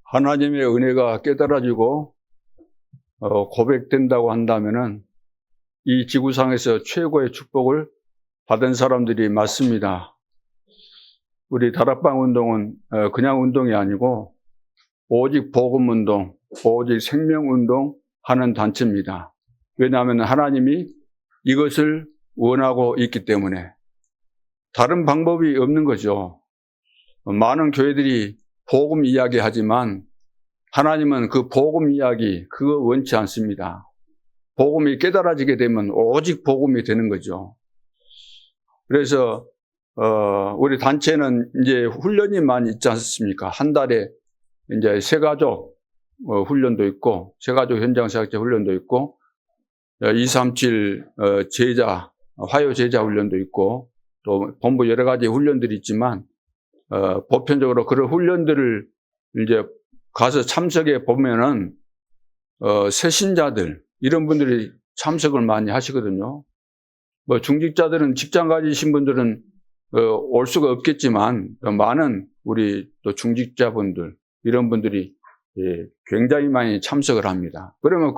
하나님의 은혜가 깨달아지고 고백된다고 한다면은 이 지구상에서 최고의 축복을 받은 사람들이 맞습니다. 우리 다락방 운동은 그냥 운동이 아니고 오직 복음 운동, 오직 생명 운동 하는 단체입니다. 왜냐하면 하나님이 이것을 원하고 있기 때문에 다른 방법이 없는 거죠. 많은 교회들이 복음 이야기 하지만 하나님은 그 복음 이야기 그거 원치 않습니다. 복음이 깨달아지게 되면 오직 복음이 되는 거죠. 그래서 우리 단체는 이제 훈련이 많이 있지 않습니까? 한 달에 이제 새가족 훈련도 있고 새가족 현장 사역자 훈련도 있고 237 제자 화요 제자 훈련도 있고 또 본부 여러 가지 훈련들이 있지만 보편적으로 그런 훈련들을 이제 가서 참석해 보면은 새신자들 이런 분들이 참석을 많이 하시거든요. 뭐 중직자들은 직장 가지신 분들은 올 수가 없겠지만 많은 우리 또 중직자분들 이런 분들이 굉장히 많이 참석을 합니다. 그러면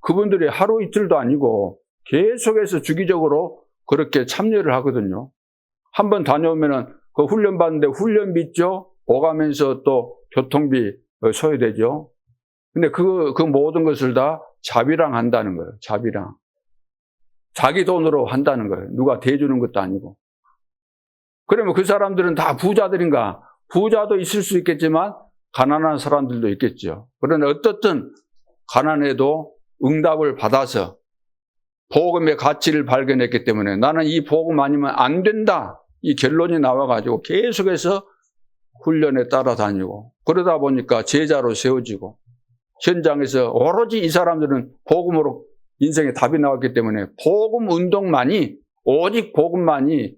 그분들이 하루 이틀도 아니고 계속해서 주기적으로 그렇게 참여를 하거든요. 한번 다녀오면은 그 훈련 받는데 훈련비 있죠? 오가면서 또 교통비 소요되죠. 근데 그 모든 것을 다 자비랑 한다는 거예요. 자비랑. 자기 돈으로 한다는 거예요. 누가 대주는 것도 아니고. 그러면 그 사람들은 다 부자들인가? 부자도 있을 수 있겠지만 가난한 사람들도 있겠죠. 그러나 어떻든 가난해도 응답을 받아서 복음의 가치를 발견했기 때문에 나는 이 복음 아니면 안 된다. 이 결론이 나와가지고 계속해서 훈련에 따라다니고 그러다 보니까 제자로 세워지고 현장에서 오로지 이 사람들은 복음으로 인생에 답이 나왔기 때문에 복음 운동만이 오직 복음만이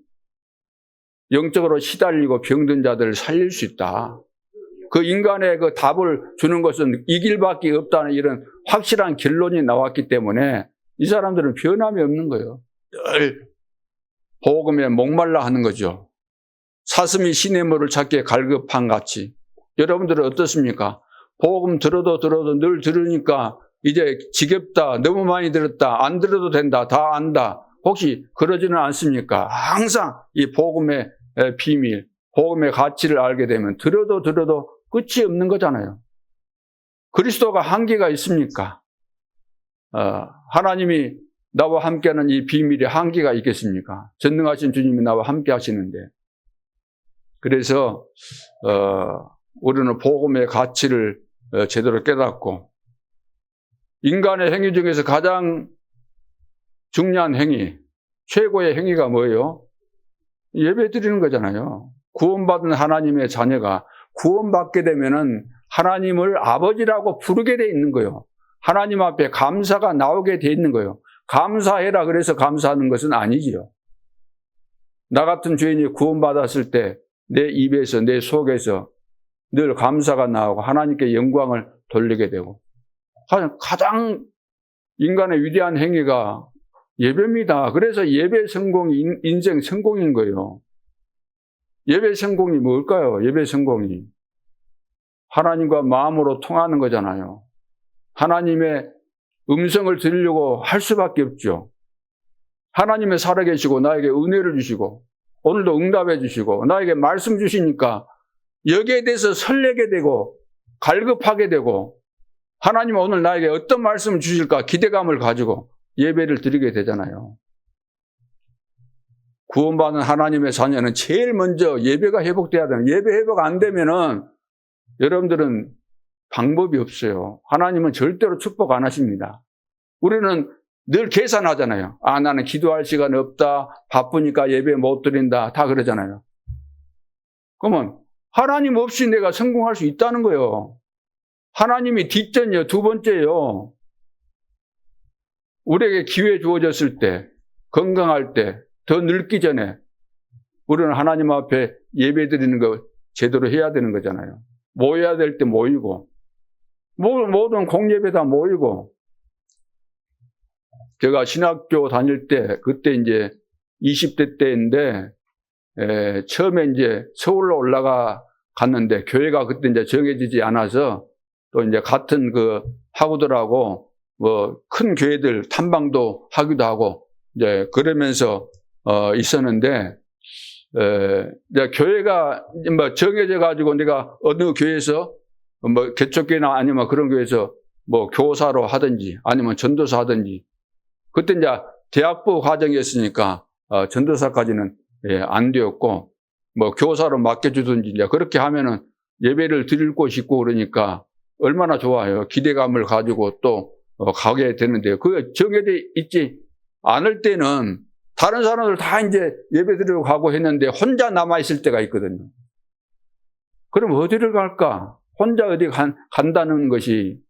영적으로 시달리고 병든 자들을 살릴 수 있다. 그 인간의 그 답을 주는 것은 이 길밖에 없다는 이런 확실한 결론이 나왔기 때문에 이 사람들은 변함이 없는 거예요. 늘 복음에 목말라 하는 거죠. 사슴이 시냇물을 찾기에 갈급한 같이. 여러분들은 어떻습니까? 복음 들어도 늘 들으니까 이제 지겹다, 너무 많이 들었다, 안 들어도 된다, 다 안다. 혹시 그러지는 않습니까? 항상 이 복음의 비밀, 복음의 가치를 알게 되면 들어도 끝이 없는 거잖아요. 그리스도가 한계가 있습니까? 하나님이 나와 함께하는 이 비밀에 한계가 있겠습니까? 전능하신 주님이 나와 함께 하시는데. 그래서 우리는 복음의 가치를 제대로 깨닫고 인간의 행위 중에서 가장 중요한 행위, 최고의 행위가 뭐예요? 예배 드리는 거잖아요. 구원받은 하나님의 자녀가 구원받게 되면은 하나님을 아버지라고 부르게 돼 있는 거예요. 하나님 앞에 감사가 나오게 돼 있는 거예요. 감사해라 그래서 감사하는 것은 아니지요. 나 같은 죄인이 구원받았을 때 내 입에서 내 속에서 늘 감사가 나오고 하나님께 영광을 돌리게 되고 가장 인간의 위대한 행위가 예배입니다. 그래서 예배 성공이 인생 성공인 거예요. 예배 성공이 뭘까요? 예배 성공이 하나님과 마음으로 통하는 거잖아요. 하나님의 음성을 들으려고 할 수밖에 없죠. 하나님의 살아계시고 나에게 은혜를 주시고 오늘도 응답해 주시고 나에게 말씀 주시니까 여기에 대해서 설레게 되고 갈급하게 되고 하나님 오늘 나에게 어떤 말씀을 주실까 기대감을 가지고 예배를 드리게 되잖아요. 구원받은 하나님의 자녀는 제일 먼저 예배가 회복돼야 돼요. 예배 회복 안 되면은 여러분들은 방법이 없어요. 하나님은 절대로 축복 안 하십니다. 우리는 늘 계산하잖아요. 나는 기도할 시간이 없다. 바쁘니까 예배 못 드린다. 다 그러잖아요. 그러면 하나님 없이 내가 성공할 수 있다는 거예요. 하나님이 뒷전이요. 두 번째요. 우리에게 기회 주어졌을 때, 건강할 때, 더 늙기 전에 우리는 하나님 앞에 예배 드리는 거 제대로 해야 되는 거잖아요. 모여야 될 때 모이고 모든 공예배 다 모이고 제가 신학교 다닐 때 그때 이제 20대 때인데 처음에 이제 서울로 올라가 갔는데 교회가 그때 이제 정해지지 않아서 또 이제 같은 그 학우들하고 뭐 큰 교회들 탐방도 하기도 하고 이제 그러면서 있었는데 이제 교회가 뭐 정해져 가지고 내가 어느 교회에서 뭐 개척교회나 아니면 그런 교회에서 뭐 교사로 하든지 아니면 전도사 하든지 그때 이제 대학부 과정이었으니까 전도사까지는 안 되었고 뭐 교사로 맡겨주든지 이제 그렇게 하면은 예배를 드릴 곳이 있고 그러니까 얼마나 좋아요. 기대감을 가지고 또 가게 되는데요. 그게 정해져 있지 않을 때는 다른 사람들 다 이제 예배 드리러 가고 했는데 혼자 남아있을 때가 있거든요. 그럼 어디를 갈까? 혼자 어디 간다는 것이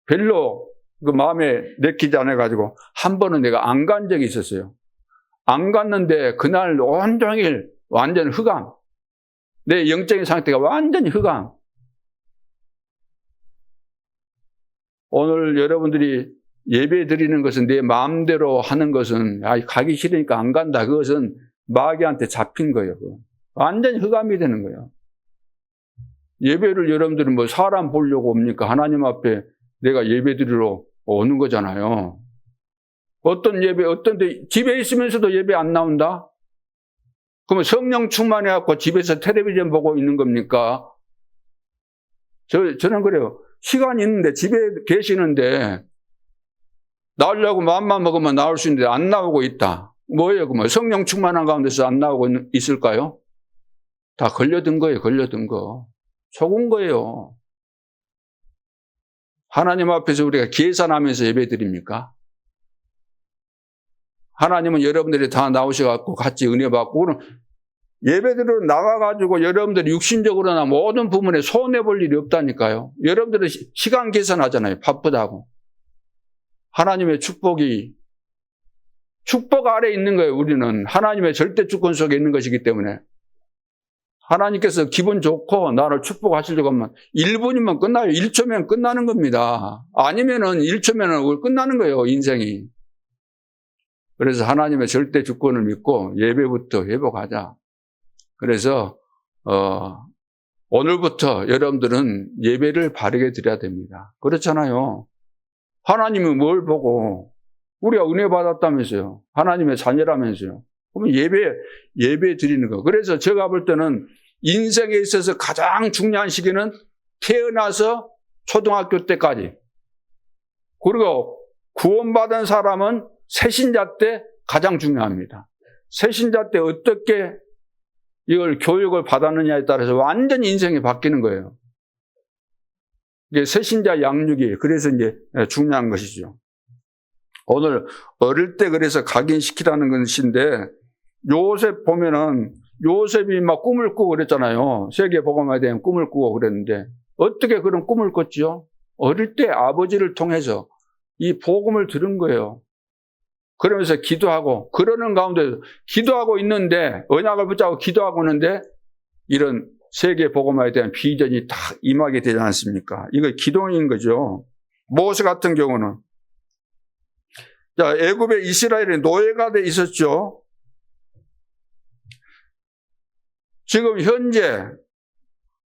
별로 그 마음에 내키지 않아가지고 한 번은 내가 안 간 적이 있었어요. 안 갔는데 그날 온종일 완전 흑암. 내 영적인 상태가 완전히 흑암. 오늘 여러분들이 예배 드리는 것은 내 마음대로 하는 것은 가기 싫으니까 안 간다. 그것은 마귀한테 잡힌 거예요. 완전히 흑암이 되는 거예요. 예배를 여러분들은 뭐 사람 보려고 옵니까? 하나님 앞에 내가 예배 드리러 오는 거잖아요. 어떤 예배, 어떤데 집에 있으면서도 예배 안 나온다? 그러면 성령 충만해갖고 집에서 텔레비전 보고 있는 겁니까? 저는 그래요. 시간이 있는데 집에 계시는데 나오려고 마음만 먹으면 나올 수 있는데 안 나오고 있다. 뭐예요? 그러면 성령 충만한 가운데서 안 나오고 있을까요? 다 걸려든 거예요. 걸려든 거. 속은 거예요. 하나님 앞에서 우리가 계산하면서 예배 드립니까? 하나님은 여러분들이 다 나오셔갖고 같이 은혜 받고, 그럼 예배드리러 나와가지고 여러분들이 육신적으로나 모든 부분에 손해볼 일이 없다니까요. 여러분들은 시간 계산하잖아요. 바쁘다고. 하나님의 축복이, 축복 아래 있는 거예요. 우리는 하나님의 절대 주권 속에 있는 것이기 때문에. 하나님께서 기분 좋고 나를 축복하시려고 하면 1분이면 끝나요. 1초면 끝나는 겁니다. 아니면은 1초면은 끝나는 거예요. 인생이. 그래서 하나님의 절대 주권을 믿고 예배부터 회복하자. 그래서 오늘부터 여러분들은 예배를 바르게 드려야 됩니다. 그렇잖아요. 하나님이 뭘 보고 우리가 은혜 받았다면서요. 하나님의 자녀라면서요. 그러면 예배 드리는 거. 그래서 제가 볼 때는 인생에 있어서 가장 중요한 시기는 태어나서 초등학교 때까지. 그리고 구원받은 사람은 새신자 때 가장 중요합니다. 새신자 때 어떻게 이걸 교육을 받았느냐에 따라서 완전히 인생이 바뀌는 거예요. 이게 새신자 양육이 그래서 이제 중요한 것이죠. 오늘 어릴 때 그래서 각인시키라는 것인데 요셉 보면은 요셉이 막 꿈을 꾸고 그랬잖아요. 세계복음화에 대한 꿈을 꾸고 그랬는데 어떻게 그런 꿈을 꿨죠? 어릴 때 아버지를 통해서 이 복음을 들은 거예요. 그러면서 기도하고 그러는 가운데 기도하고 있는데 언약을 붙잡고 기도하고 있는데 이런 세계복음화에 대한 비전이 딱 임하게 되지 않습니까? 이거 기도인 거죠. 모세 같은 경우는 자, 애굽에 이스라엘이 노예가 돼 있었죠. 지금 현재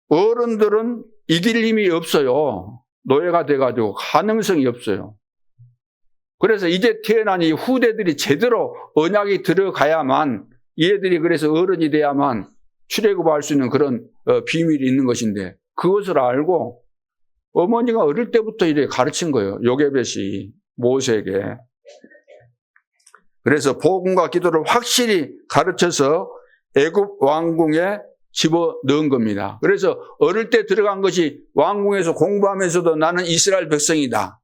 어른들은 이길 힘이 없어요. 노예가 돼가지고 가능성이 없어요. 그래서 이제 태어난 이 후대들이 제대로 언약이 들어가야만 얘들이 그래서 어른이 돼야만 출애굽할 수 있는 그런 비밀이 있는 것인데 그것을 알고 어머니가 어릴 때부터 이렇게 가르친 거예요. 요게벳이 모세에게. 그래서 복음과 기도를 확실히 가르쳐서 애굽 왕궁에 집어넣은 겁니다. 그래서 어릴 때 들어간 것이 왕궁에서 공부하면서도 나는 이스라엘 백성이다.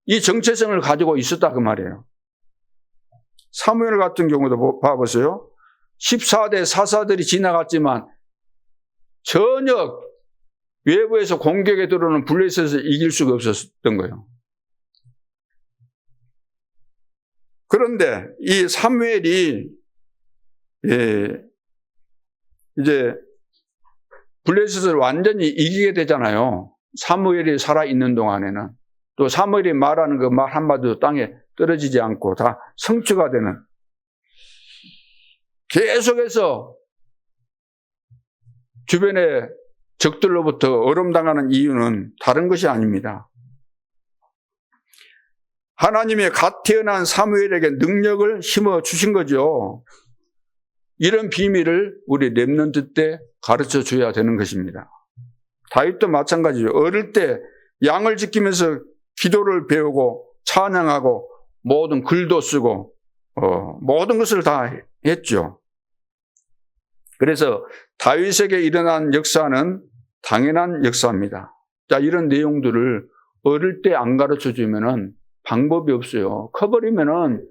이 정체성을 가지고 있었다 그 말이에요. 사무엘 같은 경우도 봐보세요. 14대 사사들이 지나갔지만 전혀 외부에서 공격에 들어오는 블레셋을 이길 수가 없었던 거예요. 그런데 이 사무엘이 이제 블레셋을 완전히 이기게 되잖아요. 사무엘이 살아있는 동안에는. 또 사무엘이 말하는 그 말 한마디도 땅에 떨어지지 않고 다 성취가 되는. 계속해서 주변의 적들로부터 어름당하는 이유는 다른 것이 아닙니다. 하나님의 갓 태어난 사무엘에게 능력을 심어 주신 거죠. 이런 비밀을 우리 렘넌트 때 가르쳐 줘야 되는 것입니다. 다윗도 마찬가지죠. 어릴 때 양을 지키면서 기도를 배우고 찬양하고 모든 글도 쓰고 모든 것을 다 했죠. 그래서 다윗에게 일어난 역사는 당연한 역사입니다. 자, 이런 내용들을 어릴 때 안 가르쳐 주면은 방법이 없어요. 커버리면은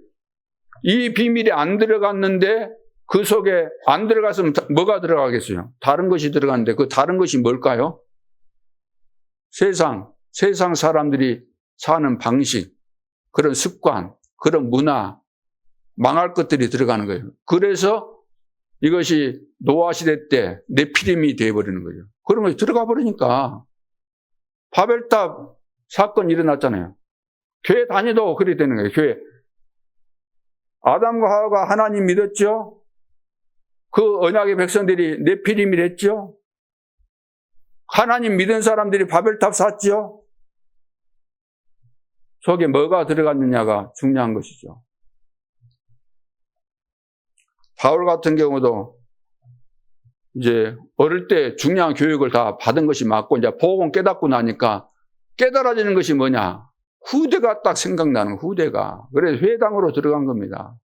이 비밀이 안 들어갔는데 그 속에 안 들어갔으면 뭐가 들어가겠어요? 다른 것이 들어갔는데 그 다른 것이 뭘까요? 세상 사람들이 사는 방식, 그런 습관, 그런 문화, 망할 것들이 들어가는 거예요. 그래서 이것이 노아 시대 때 네피림이 되어버리는 거죠. 그런 것이 들어가 버리니까 바벨탑 사건이 일어났잖아요. 교회 다니도 그렇게 되는 거예요. 교회. 아담과 하와가 하나님 믿었죠? 그 언약의 백성들이 네피림이 됐죠? 하나님 믿은 사람들이 바벨탑 샀죠? 속에 뭐가 들어갔느냐가 중요한 것이죠. 바울 같은 경우도 이제 어릴 때 중요한 교육을 다 받은 것이 맞고 이제 복음 깨닫고 나니까 깨달아지는 것이 뭐냐? 후대가 딱 생각나는 후대가. 그래서 회당으로 들어간 겁니다.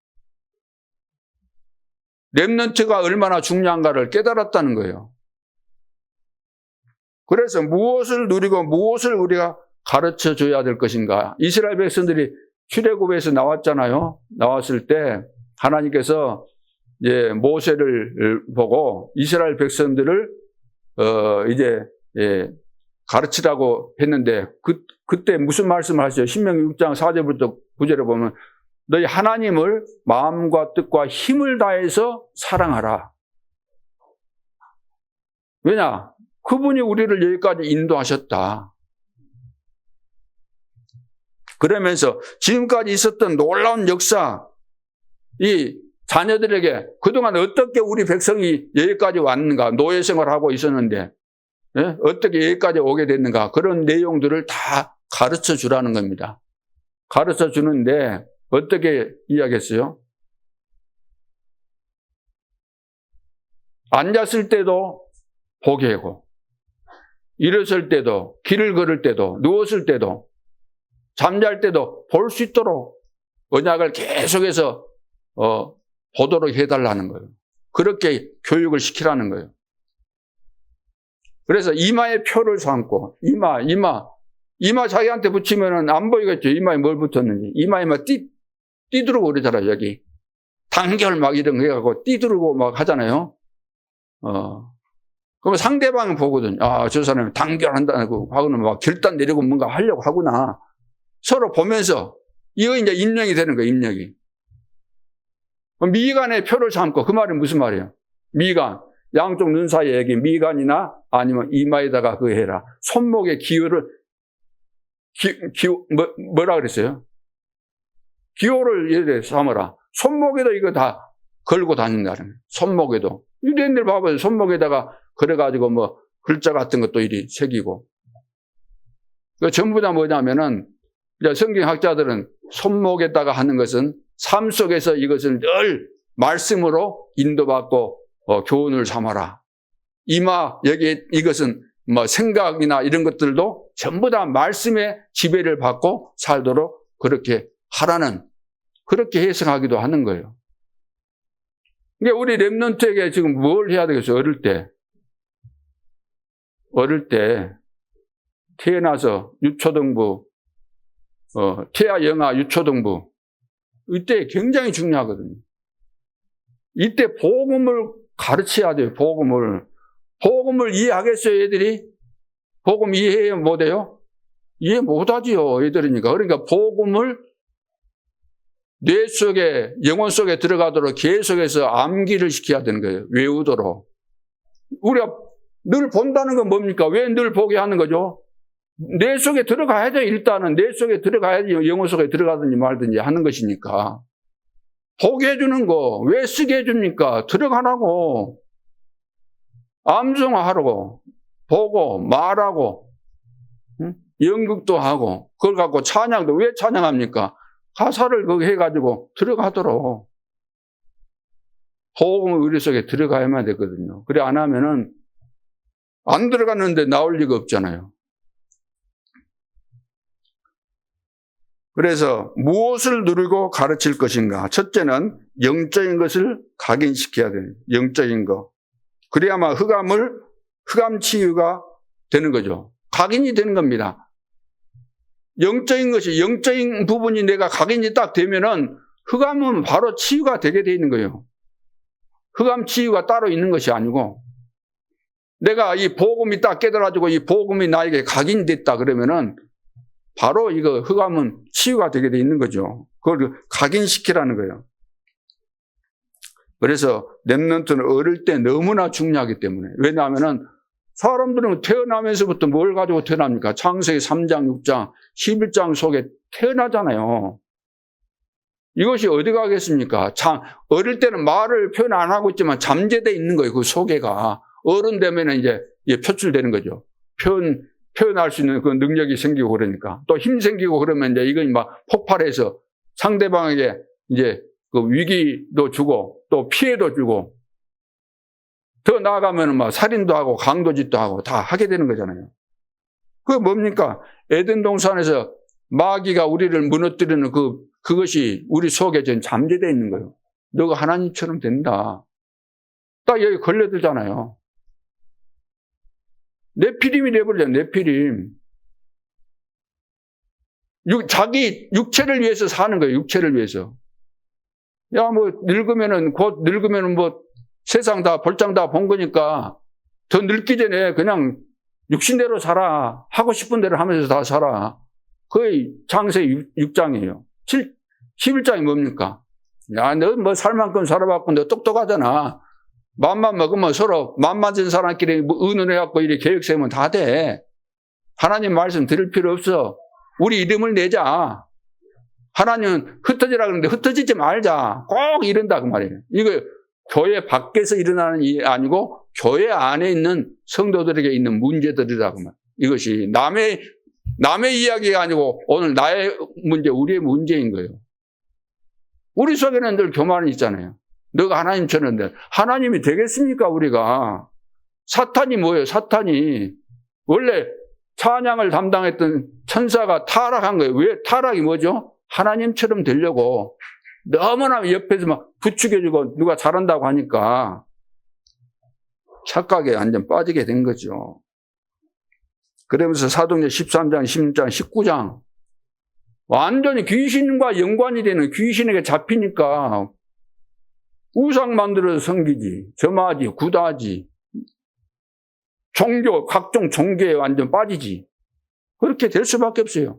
렘넌트가 얼마나 중요한가를 깨달았다는 거예요. 그래서 무엇을 누리고 무엇을 우리가 가르쳐 줘야 될 것인가. 이스라엘 백성들이 출애굽에서 나왔잖아요. 나왔을 때 하나님께서 이제 모세를 보고 이스라엘 백성들을 이제 가르치라고 했는데 그때 무슨 말씀을 하시죠? 신명기 6장 4절부터 9절에 보면 너희 하나님을 마음과 뜻과 힘을 다해서 사랑하라. 왜냐? 그분이 우리를 여기까지 인도하셨다. 그러면서 지금까지 있었던 놀라운 역사, 이 자녀들에게 그동안 어떻게 우리 백성이 여기까지 왔는가, 노예 생활하고 있었는데 어떻게 여기까지 오게 됐는가, 그런 내용들을 다 가르쳐 주라는 겁니다. 가르쳐 주는데 어떻게 이야기했어요? 앉았을 때도 보게 하고, 일어설 때도, 길을 걸을 때도, 누웠을 때도, 잠잘 때도 볼 수 있도록 언약을 계속해서 보도록 해달라는 거예요. 그렇게 교육을 시키라는 거예요. 그래서 이마에 표를 삼고, 이마 자기한테 붙이면은 안 보이겠죠. 이마에 뭘 붙었는지. 이마에 막 띠두르고 그러잖아요, 여기. 단결 막 이런 거 해갖고 띠두르고 막 하잖아요. 그러면 상대방은 보거든요. 아, 저 사람이 단결한다고 하고는 막 결단 내리고 뭔가 하려고 하구나. 서로 보면서 이거 이제 입력이 되는 거예요, 입력이. 미간에 표를 삼고, 그 말이 무슨 말이에요? 미간. 양쪽 눈 사이에 여기 미간이나 아니면 이마에다가 그거 해라. 손목에 기호를, 뭐라 그랬어요? 기호를 예를 삼아라. 손목에도 이거 다 걸고 다닌다는 거예요. 손목에도. 이런 데 봐봐요. 손목에다가 그래가지고 뭐 글자 같은 것도 이리 새기고. 그 전부 다 뭐냐면은, 이제 성경학자들은 손목에다가 하는 것은 삶 속에서 이것을 늘 말씀으로 인도받고 교훈을 삼아라. 이마, 여기 이것은 뭐 생각이나 이런 것들도 전부 다 말씀의 지배를 받고 살도록 그렇게 하라는, 그렇게 해석하기도 하는 거예요. 그러니까 우리 렘넌트에게 지금 뭘 해야 되겠어요? 어릴 때 태어나서 유초등부, 태아 영아 유초등부, 이때 굉장히 중요하거든요. 이때 복음을 가르쳐야 돼요. 복음을 이해하겠어요, 애들이? 복음 이해 못해요? 이해 못하지요, 애들이니까. 그러니까 복음을 뇌 속에, 영혼 속에 들어가도록 계속해서 암기를 시켜야 되는 거예요. 외우도록. 우리가 늘 본다는 건 뭡니까? 왜 늘 보게 하는 거죠? 뇌 속에 들어가야죠. 일단은 뇌 속에 들어가야지 영혼 속에 들어가든지 말든지 하는 것이니까. 보게 해주는 거 왜 쓰게 해줍니까? 들어가라고. 암송하라고 보고 말하고, 응? 연극도 하고, 그걸 갖고 찬양도 왜 찬양합니까? 가사를 거기 해가지고 들어가도록. 복음의 의리 속에 들어가야만 되거든요. 그래 안 하면은 안 들어갔는데 나올 리가 없잖아요. 그래서 무엇을 누리고 가르칠 것인가? 첫째는 영적인 것을 각인시켜야 돼요. 영적인 거. 그래야만 흑암 치유가 되는 거죠. 각인이 되는 겁니다. 영적인 것이, 영적인 부분이 내가 각인이 딱 되면은 흑암은 바로 치유가 되게 돼 있는 거예요. 흑암 치유가 따로 있는 것이 아니고, 내가 이 복음이 딱 깨달아지고 이 복음이 나에게 각인됐다 그러면은 바로 이거 흑암은 치유가 되게 돼 있는 거죠. 그걸 각인시키라는 거예요. 그래서 렘넌트는 어릴 때 너무나 중요하기 때문에. 왜냐하면은 사람들은 태어나면서부터 뭘 가지고 태어납니까? 창세기 3장, 6장, 11장 속에 태어나잖아요. 이것이 어디 가겠습니까? 어릴 때는 말을 표현 안 하고 있지만 잠재되어 있는 거예요. 그 속에가. 어른 되면 이제 표출되는 거죠. 표현할 수 있는 그 능력이 생기고 그러니까. 또 힘 생기고 그러면 이제 이건 막 폭발해서 상대방에게 이제 그 위기도 주고 또 피해도 주고 더 나아가면 막 살인도 하고 강도짓도 하고 다 하게 되는 거잖아요. 그게 뭡니까? 에덴 동산에서 마귀가 우리를 무너뜨리는 그것이 우리 속에 지금 잠재되어 있는 거예요. 너가 하나님처럼 된다. 딱 여기 걸려들잖아요. 네피림이 돼버리잖아요. 네피림. 자기 육체를 위해서 사는 거예요. 육체를 위해서. 야, 곧 늙으면은 세상 다 볼장 다 본 거니까 더 늙기 전에 그냥 육신대로 살아. 하고 싶은 대로 하면서 다 살아. 거의 창세기 6장이에요. 11장이 뭡니까? 야, 너 살 만큼 살아봤고 너 똑똑하잖아. 맘만 먹으면 서로 맘 맞은 사람끼리 의논해갖고 이렇게 계획 세우면 다 돼. 하나님 말씀 들을 필요 없어. 우리 이름을 내자. 하나님은 흩어지라 그러는데 흩어지지 말자. 꼭 이런다 그 말이에요. 이거 교회 밖에서 일어나는 일이 아니고 교회 안에 있는 성도들에게 있는 문제들이라고 말. 이것이 남의 이야기가 아니고 오늘 나의 문제, 우리의 문제인 거예요. 우리 속에는 늘 교만이 있잖아요. 너가 하나님처럼 돼. 하나님이 되겠습니까, 우리가? 사탄이 뭐예요, 사탄이? 원래 찬양을 담당했던 천사가 타락한 거예요. 왜 타락이 뭐죠? 하나님처럼 되려고 너무나 옆에서 막 부추겨주고 누가 잘한다고 하니까 착각에 완전 빠지게 된 거죠. 그러면서 사도행전 13장, 16장, 19장 완전히 귀신과 연관이 되는 귀신에게 잡히니까 우상 만들어서 섬기지, 점하지, 굿하지, 종교, 각종 종교에 완전 빠지지. 그렇게 될 수밖에 없어요.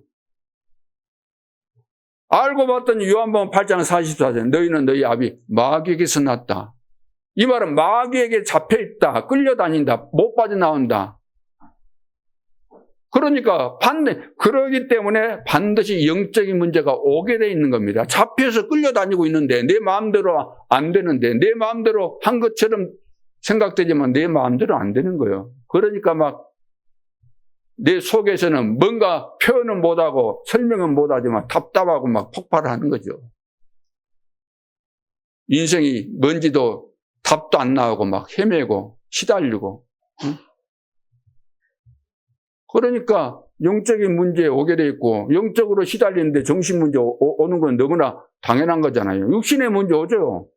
알고 봤더니 요한복음 8장 44절 너희는 너희 아비 마귀에게서 났다. 이 말은 마귀에게 잡혀있다, 끌려다닌다, 못 빠져나온다. 그러니까 그러기 때문에 반드시 영적인 문제가 오게 돼 있는 겁니다. 잡혀서 끌려다니고 있는데 내 마음대로 안 되는데 내 마음대로 한 것처럼 생각되지만 내 마음대로 안 되는 거예요. 그러니까 막 내 속에서는 뭔가 표현은 못하고 설명은 못하지만 답답하고 막 폭발하는 거죠. 인생이 뭔지도 답도 안 나오고 막 헤매고 시달리고. 응? 그러니까 영적인 문제에 오게 돼 있고 영적으로 시달리는데 정신 문제 오는 건 너무나 당연한 거잖아요. 육신의 문제 오죠.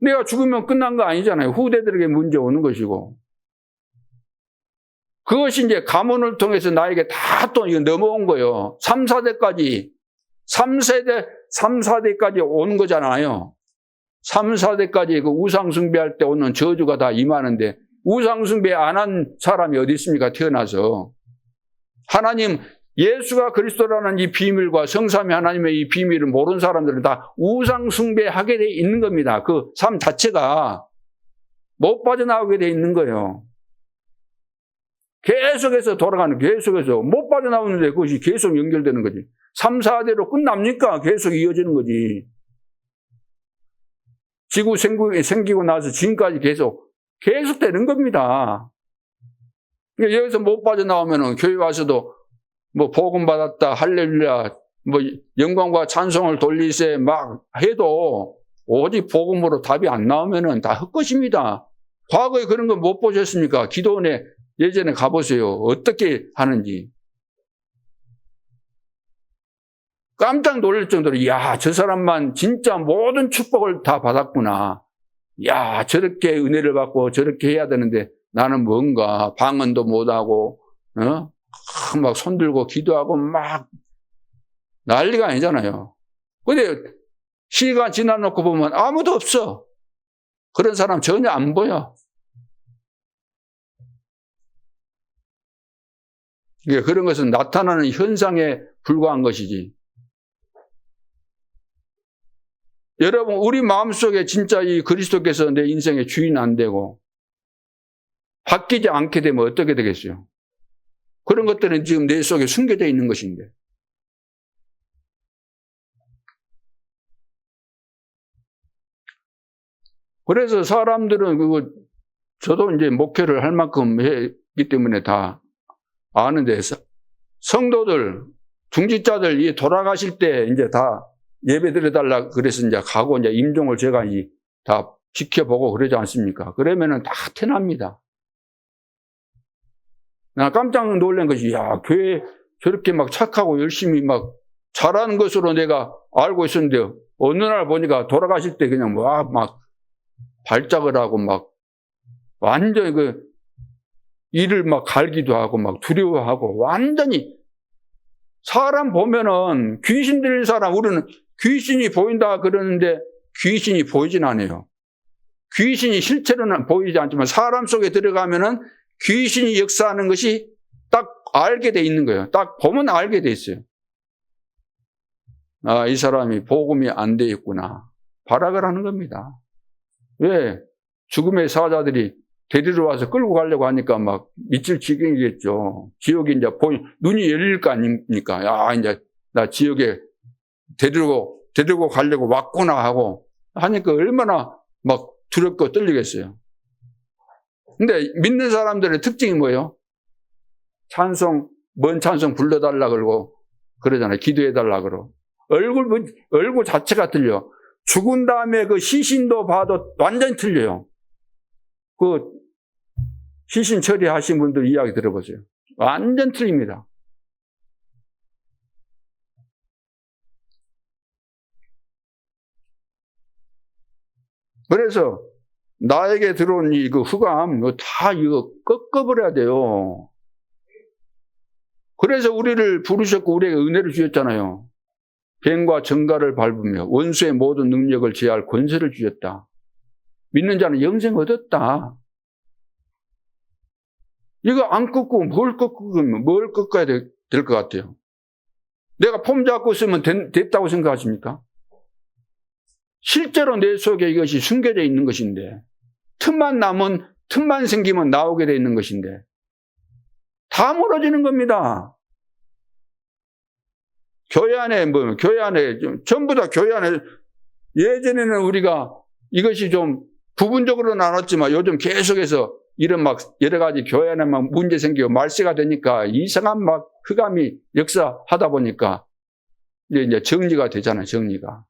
내가 죽으면 끝난 거 아니잖아요. 후대들에게 문제 오는 것이고. 그것이 이제 가문을 통해서 나에게 다 또 넘어온 거예요. 3, 4대까지 오는 거잖아요. 3, 4대까지 그 우상숭배할 때 오는 저주가 다 임하는데 우상숭배 안 한 사람이 어디 있습니까? 태어나서. 하나님, 예수가 그리스도라는 이 비밀과 성삼위 하나님의 이 비밀을 모르는 사람들은 다 우상숭배하게 돼 있는 겁니다. 그 삶 자체가 못 빠져나오게 돼 있는 거예요. 계속해서 돌아가는, 계속해서 못 빠져나오는데 그것이 계속 연결되는 거지. 3, 4대로 끝납니까? 계속 이어지는 거지. 지구 생기고 나서 지금까지 계속 계속 되는 겁니다. 여기서 못 빠져나오면은 교회 와서도 뭐 복음 받았다, 할렐루야, 뭐 영광과 찬송을 돌리세 막 해도 오직 복음으로 답이 안 나오면은 다 헛것입니다. 과거에 그런 거 못 보셨습니까? 기도원에 예전에 가보세요. 어떻게 하는지. 깜짝 놀랄 정도로, 야, 저 사람만 진짜 모든 축복을 다 받았구나. 야, 저렇게 은혜를 받고 저렇게 해야 되는데 나는 뭔가 방언도 못하고, 막 손들고 기도하고 막 난리가 아니잖아요. 근데 시간 지나놓고 보면 아무도 없어. 그런 사람 전혀 안 보여. 그런 것은 나타나는 현상에 불과한 것이지. 여러분, 우리 마음속에 진짜 이 그리스도께서 내 인생의 주인 안 되고 바뀌지 않게 되면 어떻게 되겠어요? 그런 것들은 지금 내 속에 숨겨져 있는 것인데. 그래서 사람들은 저도 이제 목회를 할 만큼 했기 때문에 다 아는데, 성도들, 중직자들 돌아가실 때 이제 다 예배 드려달라 그래서 이제 가고 이제 임종을 제가 다 지켜보고 그러지 않습니까? 그러면은 다 태납니다. 나 깜짝 놀란 것이, 야, 교회 저렇게 막 착하고 열심히 막 잘하는 것으로 내가 알고 있었는데, 어느 날 보니까 돌아가실 때 그냥 막 발작을 하고 막 완전히 이를 막 갈기도 하고 막 두려워하고 완전히 사람 보면은 귀신 들린 사람, 우리는 귀신이 보인다 그러는데 귀신이 보이진 않아요. 귀신이 실제로는 보이지 않지만 사람 속에 들어가면은 귀신이 역사하는 것이 딱 알게 돼 있는 거예요. 딱 보면 알게 돼 있어요. 아, 이 사람이 복음이 안 돼 있구나. 발악을 하는 겁니다. 왜? 죽음의 사자들이 데리러 와서 끌고 가려고 하니까 막 미칠 지경이겠죠. 지옥이 이제 눈이 열릴 거 아닙니까? 야, 이제 나 지옥에 데리고 가려고 왔구나 하고 하니까 얼마나 막 두렵고 떨리겠어요. 근데 믿는 사람들의 특징이 뭐예요? 먼 찬송 불러달라 그러고 그러잖아요. 기도해달라 그러고. 얼굴 자체가 틀려. 죽은 다음에 그 시신도 봐도 완전히 틀려요. 시신 처리하신 분들 이야기 들어보세요. 완전 틀립니다. 그래서 나에게 들어온 흑암 다 꺾어버려야 돼요. 그래서 우리를 부르셨고 우리에게 은혜를 주셨잖아요. 뱀과 정갈을 밟으며 원수의 모든 능력을 제할 권세를 주셨다. 믿는 자는 영생 얻었다. 이거 안 꺾고 뭘 꺾어야 될 것 같아요? 내가 폼 잡고 있으면 됐다고 생각하십니까? 실제로 내 속에 이것이 숨겨져 있는 것인데, 틈만 생기면 나오게 돼 있는 것인데, 다 무너지는 겁니다. 교회 안에, 전부 다 교회 안에, 예전에는 우리가 이것이 좀 부분적으로 나눴지만 요즘 계속해서 이런 막 여러 가지 교회 안에 막 문제 생기고 말세가 되니까 이상한 막 흑암이 역사하다 보니까 이제 정리가 되잖아요, 정리가.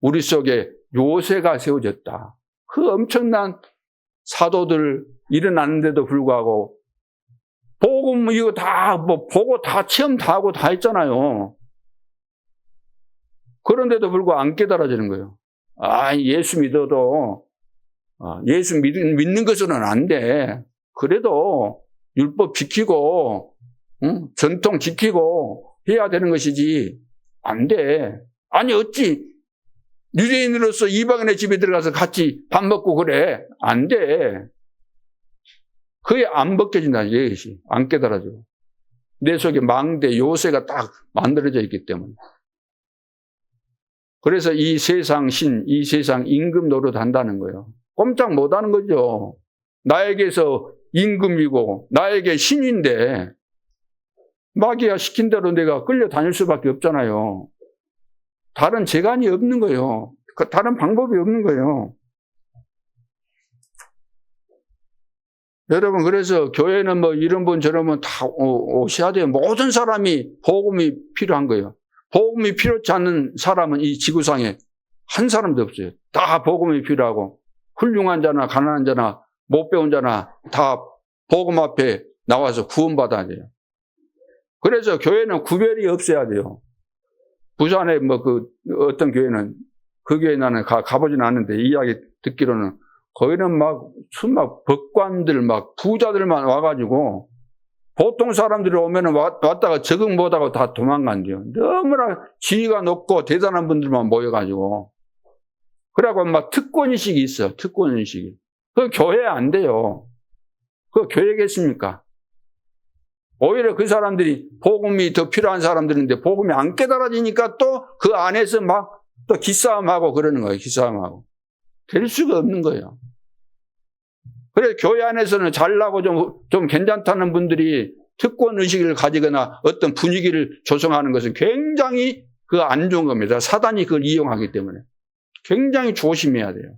우리 속에 요새가 세워졌다. 그 엄청난 사도들 일어났는데도 불구하고 복음 이거 다 보고 다 체험 다 하고 다 했잖아요. 그런데도 불구하고 안 깨달아지는 거예요. 아, 예수 믿어도 예수 믿는 것으로는 안 돼. 그래도 율법 지키고 전통 지키고 해야 되는 것이지 안 돼. 아니 어찌 유대인으로서 이방인의 집에 들어가서 같이 밥 먹고 그래. 안 돼. 그게 안 벗겨진다. 이것이 안 깨달아져. 내 속에 망대 요새가 딱 만들어져 있기 때문에. 그래서 이 세상 임금 노릇한다는 거예요. 꼼짝 못하는 거죠. 나에게서 임금이고 나에게 신인데 마귀가 시킨 대로 내가 끌려다닐 수밖에 없잖아요. 다른 재간이 없는 거예요. 다른 방법이 없는 거예요. 여러분, 그래서 교회는 뭐 이런 분 저런 분 다 오셔야 돼요. 모든 사람이 복음이 필요한 거예요. 복음이 필요치 않는 사람은 이 지구상에 한 사람도 없어요. 다 복음이 필요하고 훌륭한 자나 가난한 자나 못 배운 자나 다 복음 앞에 나와서 구원받아야 돼요. 그래서 교회는 구별이 없어야 돼요. 부산에 뭐 어떤 교회는 그 교회 나는 가보진 않는데 이야기 듣기로는 거기는 막 법관들 막 부자들만 와가지고 보통 사람들이 오면은 왔다가 적응 못하고 다 도망간대요. 너무나 지위가 높고 대단한 분들만 모여가지고. 그래갖고 막 특권의식이 있어. 특권의식이. 그 교회 안 돼요. 그 교회겠습니까? 오히려 그 사람들이 복음이 더 필요한 사람들인데 복음이 안 깨달아지니까 또 그 안에서 막 또 기싸움하고 그러는 거예요. 기싸움하고. 될 수가 없는 거예요. 그래서 교회 안에서는 잘나고 좀 괜찮다는 분들이 특권의식을 가지거나 어떤 분위기를 조성하는 것은 굉장히 안 좋은 겁니다. 사단이 그걸 이용하기 때문에. 굉장히 조심해야 돼요.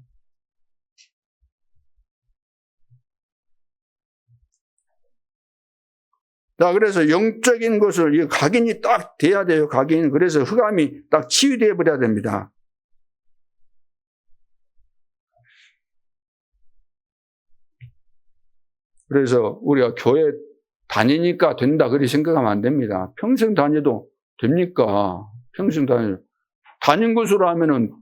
자, 그래서 영적인 것을 각인이 딱 돼야 돼요. 각인. 그래서 흑암이 딱 치유되어 버려야 됩니다. 그래서 우리가 교회 다니니까 된다 그렇게 생각하면 안 됩니다. 평생 다녀도 됩니까? 평생 다닌 것으로 하면은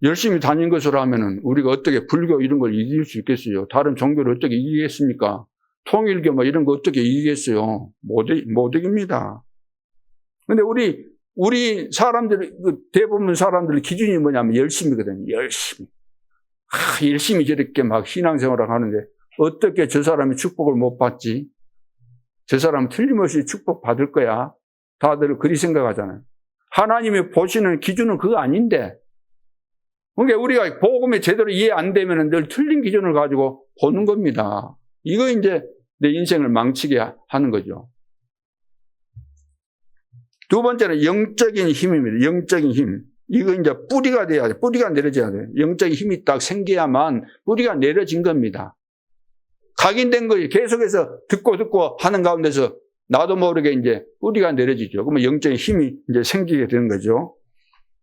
열심히 다닌 것으로 하면은 우리가 어떻게 불교 이런 걸 이길 수 있겠어요? 다른 종교를 어떻게 이기겠습니까? 통일교 뭐 이런 거 어떻게 이기겠어요? 못 이깁니다. 근데 우리 사람들, 대부분 사람들의 기준이 뭐냐면 열심이거든요. 열심히 저렇게 막 신앙생활을 하는데 어떻게 저 사람이 축복을 못 받지? 저 사람은 틀림없이 축복 받을 거야. 다들 그리 생각하잖아요. 하나님이 보시는 기준은 그거 아닌데. 그러니까 우리가 복음이 제대로 이해 안 되면 늘 틀린 기준을 가지고 보는 겁니다. 이거 이제 내 인생을 망치게 하는 거죠. 두 번째는 영적인 힘입니다. 영적인 힘. 이거 이제 뿌리가 돼야 돼. 뿌리가 내려져야 돼. 영적인 힘이 딱 생겨야만 뿌리가 내려진 겁니다. 각인된 거예요. 계속해서 듣고 하는 가운데서 나도 모르게 이제 뿌리가 내려지죠. 그러면 영적인 힘이 이제 생기게 되는 거죠.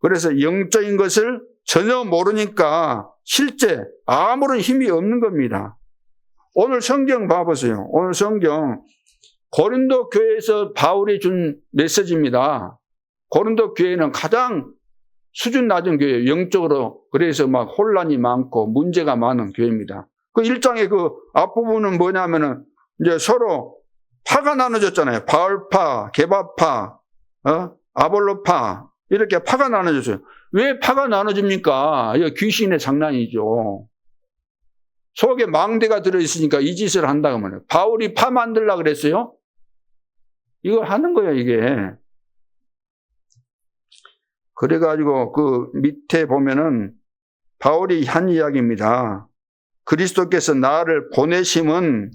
그래서 영적인 것을 전혀 모르니까 실제 아무런 힘이 없는 겁니다. 오늘 성경 봐보세요. 오늘 성경 고린도 교회에서 바울이 준 메시지입니다. 고린도 교회는 가장 수준 낮은 교회예요. 영적으로. 그래서 막 혼란이 많고 문제가 많은 교회입니다. 그 1장의 그 앞부분은 뭐냐면은 이제 서로 파가 나눠졌잖아요. 바울파, 게바파, 아볼로파 이렇게 파가 나눠졌어요. 왜 파가 나눠집니까? 이거 귀신의 장난이죠. 속에 망대가 들어있으니까 이 짓을 한다고 말해요. 바울이 파 만들려고 그랬어요? 이걸 하는 거예요, 이게. 그래가지고 그 밑에 보면은 바울이 한 이야기입니다. 그리스도께서 나를 보내심은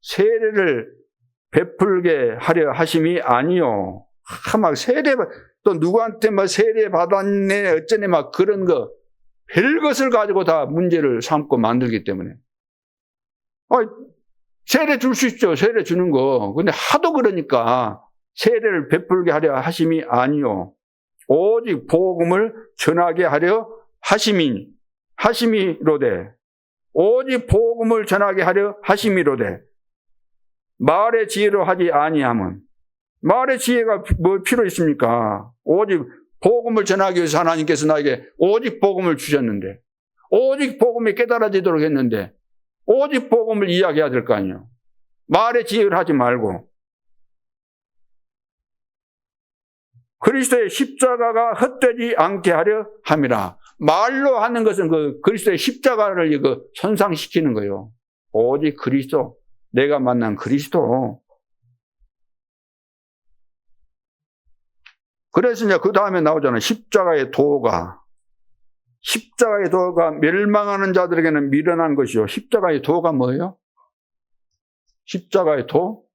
세례를 베풀게 하려 하심이 아니요. 막 또 누구한테 막 세례 받았네, 어쩌네, 막 그런 거, 별것을 가지고 다 문제를 삼고 만들기 때문에. 세례 줄 수 있죠. 세례 주는 거. 근데 하도 그러니까 세례를 베풀게 하려 하심이 아니요. 오직 복음을 전하게 하려 하심이로되. 오직 복음을 전하게 하려 하심이로되. 말의 지혜로 하지 아니함은. 말의 지혜가 뭐 필요 있습니까? 오직 복음을 전하기 위해서 하나님께서 나에게 오직 복음을 주셨는데, 오직 복음이 깨달아지도록 했는데, 오직 복음을 이야기해야 될 거 아니에요. 말의 지혜를 하지 말고. 그리스도의 십자가가 헛되지 않게 하려 함이라. 말로 하는 것은 그 그리스도의 십자가를 이거 선상시키는 거예요. 오직 그리스도, 내가 만난 그리스도. 그래서 이제 그 다음에 나오잖아요. 십자가의 도가. 십자가의 도가 멸망하는 자들에게는 미련한 것이요. 십자가의 도가 뭐예요? 십자가의 도?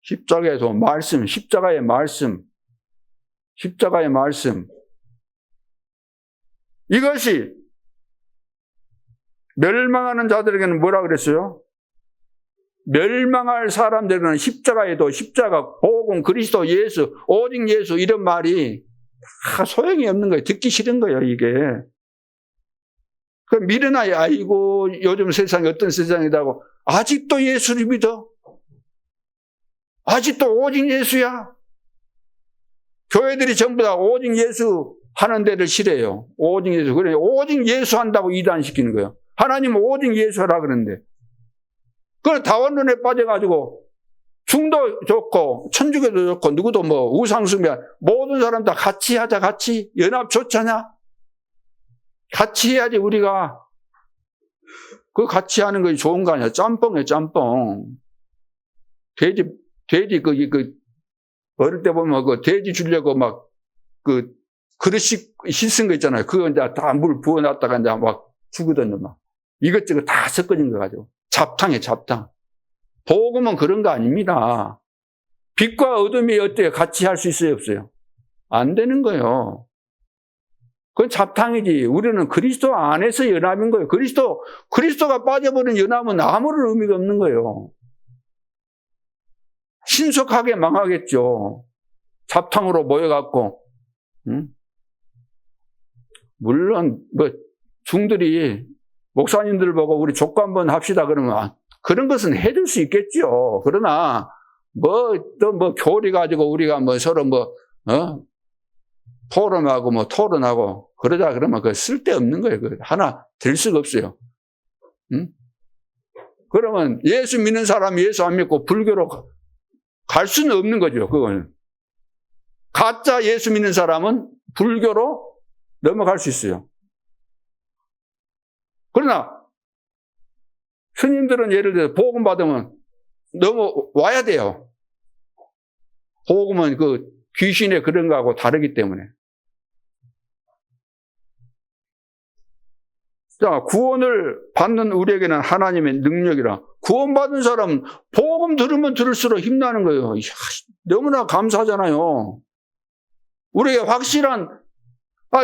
십자가의 도, 말씀, 십자가의 말씀. 십자가의 말씀. 이것이 멸망하는 자들에게는 뭐라 그랬어요? 멸망할 사람들은 십자가에도 십자가, 복음, 그리스도, 예수, 오직 예수 이런 말이 다 소용이 없는 거예요. 듣기 싫은 거예요, 이게. 그 미련하여 아이고 요즘 세상이 어떤 세상이다고 아직도 예수를 믿어? 아직도 오직 예수야? 교회들이 전부 다 오직 예수 하는 데를 싫어해요. 오직 예수. 그래 오직 예수 한다고 이단시키는 거예요. 하나님은 오직 예수 하라 그러는데. 그건 다원론에 빠져가지고 중도 좋고 천주교도 좋고 누구도 뭐 우상숭배 모든 사람 다 같이 하자 같이 연합 좋잖아. 같이 해야지 우리가. 그 같이 하는 것이 좋은 거 아니야. 짬뽕이야 짬뽕. 돼지 어릴 때 보면 그 돼지 주려고 막 그릇 씻은 거 있잖아요. 그거 이제 다 물 부어놨다가 이제 막 주거든요. 막 이것저것 다 섞어진 거 가지고. 잡탕이에요, 잡탕. 복음은 그런 거 아닙니다. 빛과 어둠이 어때요? 같이 할 수 있어요, 없어요? 안 되는 거예요. 그건 잡탕이지. 우리는 그리스도 안에서 연합인 거예요. 그리스도가 빠져버린 연합은 아무런 의미가 없는 거예요. 신속하게 망하겠죠. 잡탕으로 모여갖고. 응? 물론 뭐 중들이 목사님들 보고 우리 족구 한번 합시다 그러면 그런 것은 해줄 수 있겠죠. 그러나 또 교리 가지고 우리가 서로 토론하고 토론하고 그러자 그러면 그 쓸데없는 거예요. 그 하나 될 수가 없어요. 응? 그러면 예수 믿는 사람이 예수 안 믿고 불교로 갈 수는 없는 거죠. 그거는. 가짜 예수 믿는 사람은 불교로 넘어갈 수 있어요. 그러나 스님들은 예를 들어 복음 받으면 넘어와야 돼요. 복음은 그 귀신의 그런 거하고 다르기 때문에. 자, 구원을 받는 우리에게는 하나님의 능력이라. 구원받은 사람은 복음 들으면 들을수록 힘나는 거예요. 이야, 너무나 감사하잖아요. 우리의 확실한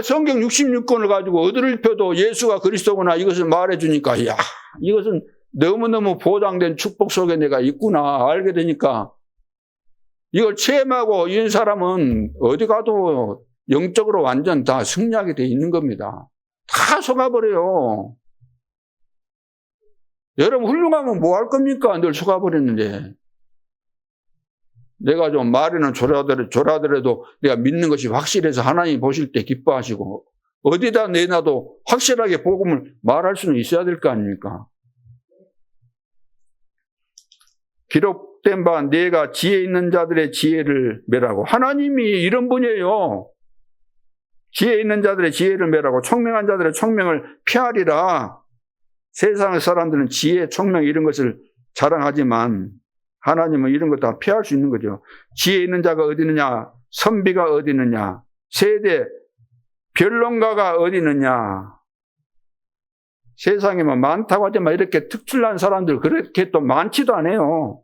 성경 66권을 가지고 어디를 펴도 예수가 그리스도구나 이것을 말해주니까 이야, 이것은 너무너무 보장된 축복 속에 내가 있구나 알게 되니까 이걸 체험하고 이런 사람은 어디 가도 영적으로 완전 다 승리하게 돼 있는 겁니다. 다 속아버려요. 여러분 훌륭하면 뭐 할 겁니까? 늘 속아버렸는데. 내가 좀 말에는 조라더라도 내가 믿는 것이 확실해서 하나님 보실 때 기뻐하시고 어디다 내놔도 확실하게 복음을 말할 수는 있어야 될 거 아닙니까? 기록된 바 내가 지혜 있는 자들의 지혜를 매라고. 하나님이 이런 분이에요. 지혜 있는 자들의 지혜를 매라고 총명한 자들의 총명을 피하리라. 세상의 사람들은 지혜, 총명 이런 것을 자랑하지만 하나님은 이런 것 다 피할 수 있는 거죠. 지혜 있는 자가 어디 있느냐? 선비가 어디 있느냐? 세대 변론가가 어디 있느냐? 세상에 많다고 하지만 이렇게 특출난 사람들 그렇게 또 많지도 않아요.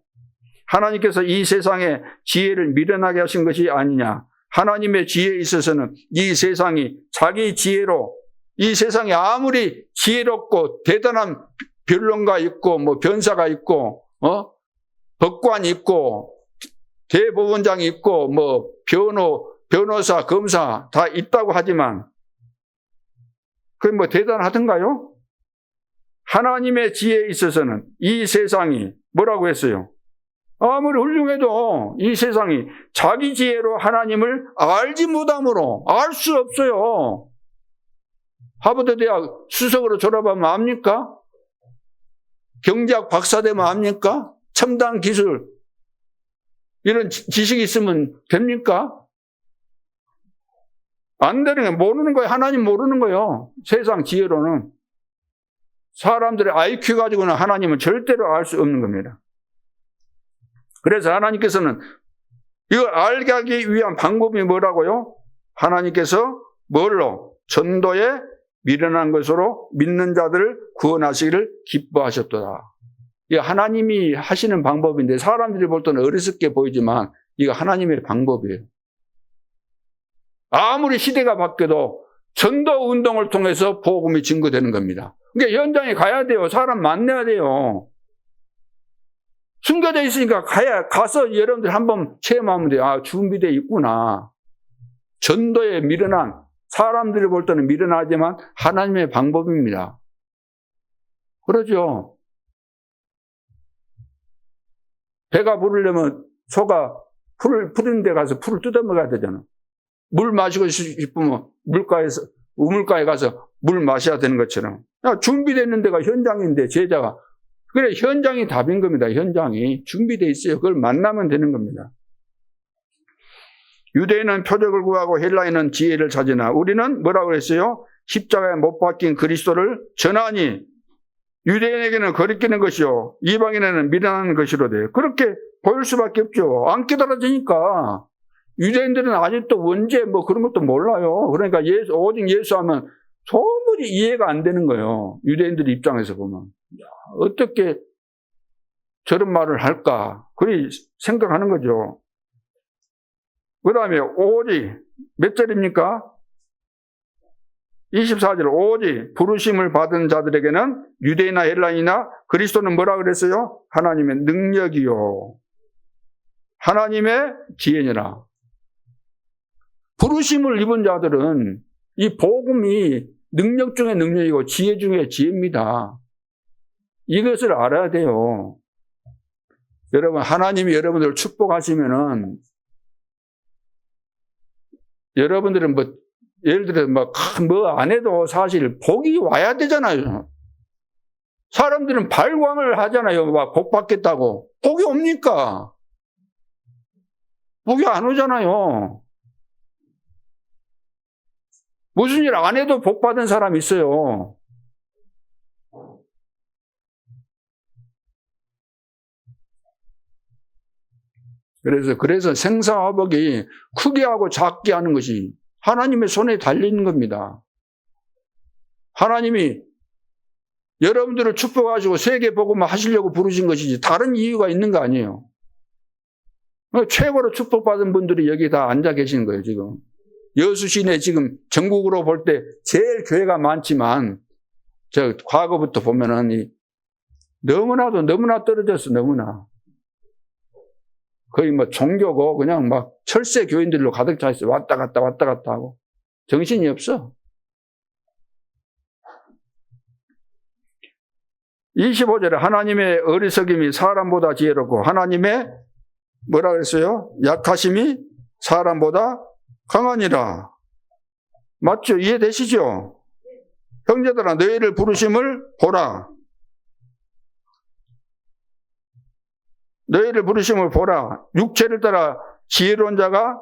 하나님께서 이 세상에 지혜를 미련하게 하신 것이 아니냐? 하나님의 지혜에 있어서는 이 세상이 자기 지혜로 이 세상에 아무리 지혜롭고 대단한 변론가 있고 변사가 있고 법관이 있고 대법원장이 있고 변호사, 검사 다 있다고 하지만 그게 대단하던가요? 하나님의 지혜에 있어서는 이 세상이 뭐라고 했어요? 아무리 훌륭해도 이 세상이 자기 지혜로 하나님을 알지 못함으로 알 수 없어요. 하버드 대학 수석으로 졸업하면 압니까? 경제학 박사 되면 압니까? 첨단 기술 이런 지식이 있으면 됩니까? 안 되는 거예요. 모르는 거예요. 하나님 모르는 거예요. 세상 지혜로는. 사람들의 IQ 가지고는 하나님은 절대로 알 수 없는 겁니다. 그래서 하나님께서는 이걸 알게 하기 위한 방법이 뭐라고요? 하나님께서 뭘로? 전도에 미련한 것으로 믿는 자들을 구원하시기를 기뻐하셨도다. 이게 하나님이 하시는 방법인데 사람들이 볼 때는 어리석게 보이지만 이거 하나님의 방법이에요. 아무리 시대가 바뀌어도 전도 운동을 통해서 복음이 증거되는 겁니다. 그러니까 현장에 가야 돼요. 사람 만나야 돼요. 숨겨져 있으니까 가서 여러분들 한번 체험하면 돼요. 아, 준비되어 있구나. 전도에 미련한, 사람들이 볼 때는 미련하지만 하나님의 방법입니다. 그러죠. 배가 부르려면 소가 풀을 푸는 데 가서 풀을 뜯어먹어야 되잖아. 물 마시고 싶으면 우물가에 가서 물 마셔야 되는 것처럼. 준비되는 데가 현장인데 제자가. 그래, 현장이 답인 겁니다. 현장이. 준비되어 있어요. 그걸 만나면 되는 겁니다. 유대인은 표적을 구하고 헬라인은 지혜를 찾으나 우리는 뭐라고 그랬어요? 십자가에 못 박힌 그리스도를 전하니 유대인에게는 거리끼는 것이요 이방인에게는 미련한 것이로 돼요. 그렇게 보일 수밖에 없죠. 안 깨달아지니까. 유대인들은 아직도 원죄 뭐 그런 것도 몰라요. 그러니까 오직 예수하면 도무지 이해가 안 되는 거예요. 유대인들 입장에서 보면. 어떻게 저런 말을 할까? 그리 생각하는 거죠. 그 다음에 오직 몇 절입니까? 24절 오직 부르심을 받은 자들에게는 유대인이나 헬라인이나 그리스도는 뭐라 그랬어요? 하나님의 능력이요 하나님의 지혜니라. 부르심을 입은 자들은 이 복음이 능력 중에 능력이고 지혜 중에 지혜입니다. 이것을 알아야 돼요. 여러분, 하나님이 여러분들을 축복하시면은 여러분들은 예를 들어 뭐 안 해도 사실 복이 와야 되잖아요. 사람들은 발광을 하잖아요. 막 복 받겠다고. 복이 옵니까? 복이 안 오잖아요. 무슨 일 안 해도 복 받은 사람이 있어요. 그래서 생사화복이 크게 하고 작게 하는 것이 하나님의 손에 달린 겁니다. 하나님이 여러분들을 축복하시고 세계 복음을 하시려고 부르신 것이지 다른 이유가 있는 거 아니에요. 최고로 축복받은 분들이 여기 다 앉아 계시는 거예요, 지금. 여수시내 지금 전국으로 볼 때 제일 교회가 많지만 저 과거부터 보면은 너무나 떨어졌어, 너무나. 거의 뭐 종교고 그냥 막 철새 교인들로 가득 차 있어. 왔다 갔다 하고. 정신이 없어. 25절에 하나님의 어리석임이 사람보다 지혜롭고 하나님의 뭐라 그랬어요? 약하심이 사람보다 강하니라. 맞죠? 이해되시죠? 형제들아 너희를 부르심을 보라. 너희를 부르심을 보라. 육체를 따라 지혜로운 자가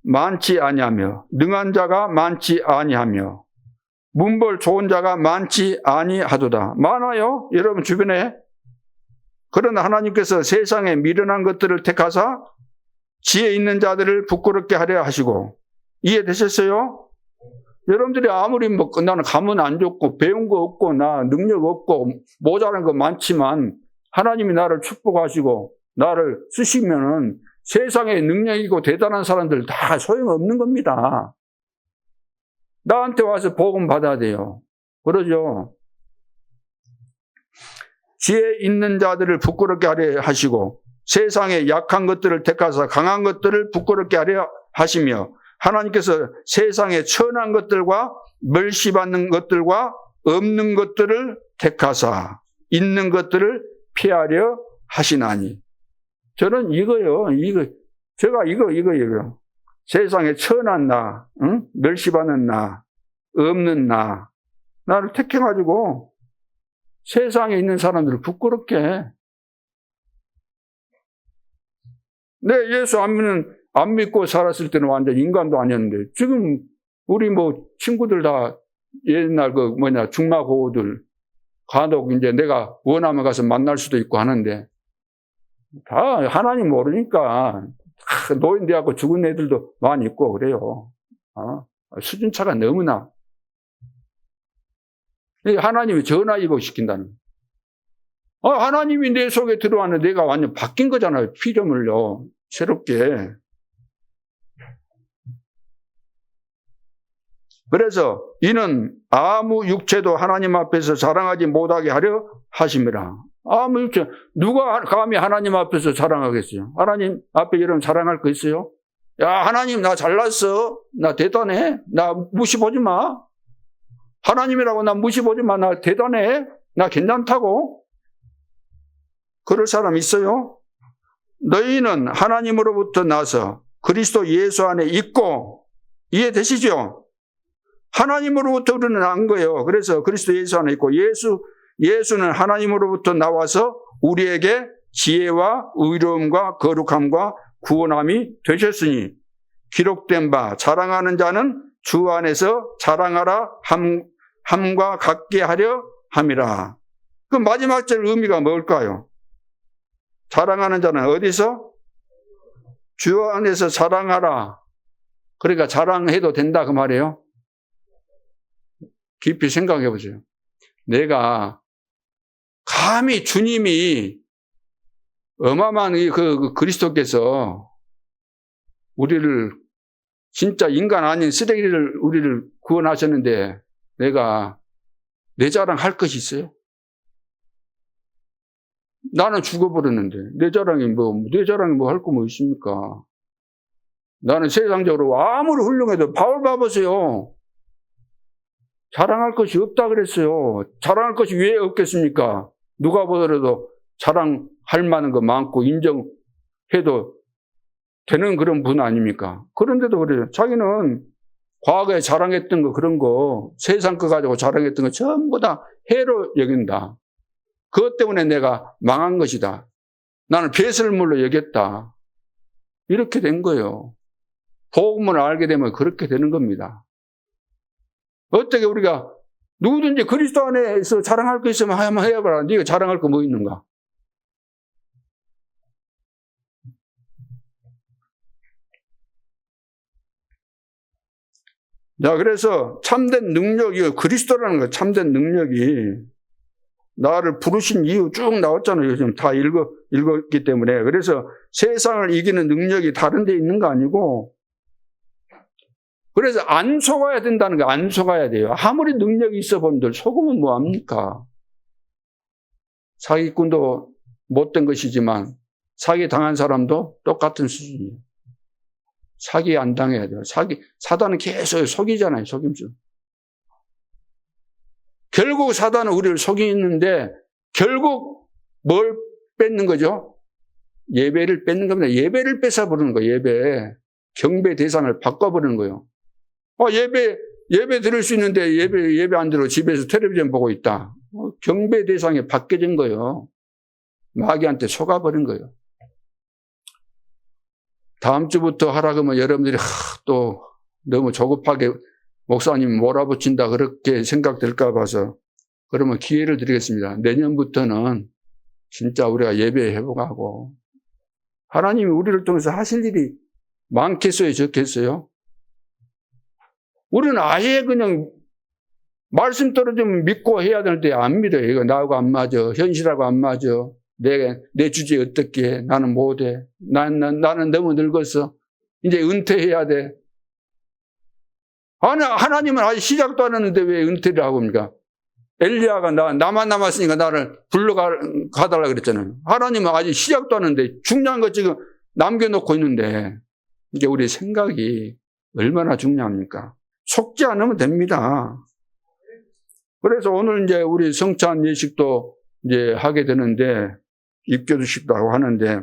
많지 아니하며 능한 자가 많지 아니하며 문벌 좋은 자가 많지 아니하도다. 많아요, 여러분 주변에. 그러나 하나님께서 세상에 미련한 것들을 택하사 지혜 있는 자들을 부끄럽게 하려 하시고. 이해되셨어요? 여러분들이 아무리 나는 가문 안 좋고 배운 거 없고 나 능력 없고 모자란 거 많지만 하나님이 나를 축복하시고 나를 쓰시면은 세상에 능력이고 대단한 사람들 다 소용없는 겁니다. 나한테 와서 복음 받아야 돼요. 그러죠? 지혜 있는 자들을 부끄럽게 하려 하시고 세상에 약한 것들을 택하사 강한 것들을 부끄럽게 하려 하시며 하나님께서 세상에 천한 것들과 멸시받는 것들과 없는 것들을 택하사 있는 것들을 피하려 하시나니. 저는 이거요. 제가 이거예요. 세상에 천한 나, 응? 멸시받는 나, 없는 나를 택해가지고 세상에 있는 사람들을 부끄럽게 해. 예수 안 믿고 살았을 때는 완전 인간도 아니었는데, 지금 우리 친구들 다 옛날 중마고우들, 간혹 이제 내가 원하면 가서 만날 수도 있고 하는데, 다 하나님 모르니까, 노인 돼갖고 죽은 애들도 많이 있고 그래요. 수준차가 너무나. 하나님이 전화위복시킨다는. 하나님이 내 속에 들어왔는데 내가 완전 바뀐 거잖아요. 피조물로. 새롭게. 그래서 이는 아무 육체도 하나님 앞에서 자랑하지 못하게 하려 하심이라. 누가 감히 하나님 앞에서 자랑하겠어요? 하나님 앞에 여러분 자랑할 거 있어요? 야, 하나님 나 잘났어. 나 대단해. 나 무시 보지 마. 하나님이라고 나 무시 보지 마. 나 대단해. 나 괜찮다고. 그럴 사람 있어요? 너희는 하나님으로부터 나서 그리스도 예수 안에 있고, 이해되시죠? 하나님으로부터 우리는 난 거예요. 그래서 그리스도 예수 안에 있고, 예수는 하나님으로부터 나와서 우리에게 지혜와 의로움과 거룩함과 구원함이 되셨으니 기록된 바 자랑하는 자는 주 안에서 자랑하라 함과 같게 하려 함이라. 그 마지막 절 의미가 뭘까요? 자랑하는 자는 어디서? 주 안에서 자랑하라. 그러니까 자랑해도 된다 그 말이에요. 깊이 생각해 보세요. 내가 감히 주님이 어마어마한 그 그리스도께서 우리를 진짜 인간 아닌 쓰레기를 우리를 구원하셨는데 내가 내 자랑할 것이 있어요? 나는 죽어버렸는데 내 자랑이 뭐 할 거 뭐 있습니까? 나는 세상적으로 아무리 훌륭해도 바울 봐보세요. 자랑할 것이 없다 그랬어요. 자랑할 것이 왜 없겠습니까? 누가 보더라도 자랑할 만한 거 많고 인정해도 되는 그런 분 아닙니까? 그런데도 그래요. 자기는 과거에 자랑했던 거 그런 거 세상 거 가지고 자랑했던 거 전부 다 해로 여긴다. 그것 때문에 내가 망한 것이다. 나는 배설물로 여겼다. 이렇게 된 거예요. 복음을 알게 되면 그렇게 되는 겁니다. 어떻게 우리가 누구든지 그리스도 안에서 자랑할 거 있으면 한번 해봐라. 네가 자랑할 거 뭐 있는가? 자, 그래서 참된 능력이 그리스도라는 거, 참된 능력이 나를 부르신 이유 쭉 나왔잖아요. 지금 다 읽었기 때문에. 그래서 세상을 이기는 능력이 다른 데 있는 거 아니고, 그래서 안 속아야 된다는 거, 안 속아야 돼요. 아무리 능력이 있어 본들 속으면 뭐합니까? 사기꾼도 못된 것이지만 사기 당한 사람도 똑같은 수준이에요. 사기 안 당해야 돼요. 사단은 계속 속이잖아요. 속임수. 결국 사단은 우리를 속이는데 결국 뭘 뺏는 거죠? 예배를 뺏는 겁니다. 예배를 뺏어버리는 거예요. 예배. 경배 대상을 바꿔버리는 거예요. 예배 드릴 수 있는데 예배 안 들어 집에서 텔레비전 보고 있다. 경배 대상이 바뀌어진 거예요. 마귀한테 속아버린 거예요. 다음 주부터 하라 그러면 여러분들이 또 너무 조급하게 목사님 몰아붙인다 그렇게 생각될까 봐서 그러면 기회를 드리겠습니다. 내년부터는 진짜 우리가 예배 회복하고 하나님이 우리를 통해서 하실 일이 많겠어요? 적겠어요? 우리는 아예 그냥 말씀 떨어지면 믿고 해야 되는데 안 믿어요. 이거 나하고 안 맞아. 현실하고 안 맞아. 내 주제에 어떻게 해. 나는 못해. 나는 너무 늙었어. 이제 은퇴해야 돼. 아니, 하나님은 아직 시작도 안 했는데 왜 은퇴를 하고 합니까? 엘리야가 나만 남았으니까 나를 불러가달라 그랬잖아요. 하나님은 아직 시작도 안 했는데 중요한 거 지금 남겨놓고 있는데 이게 우리 생각이 얼마나 중요합니까? 속지 않으면 됩니다. 그래서 오늘 이제 우리 성찬 예식도 이제 하게 되는데 입교주식도 하고 하는데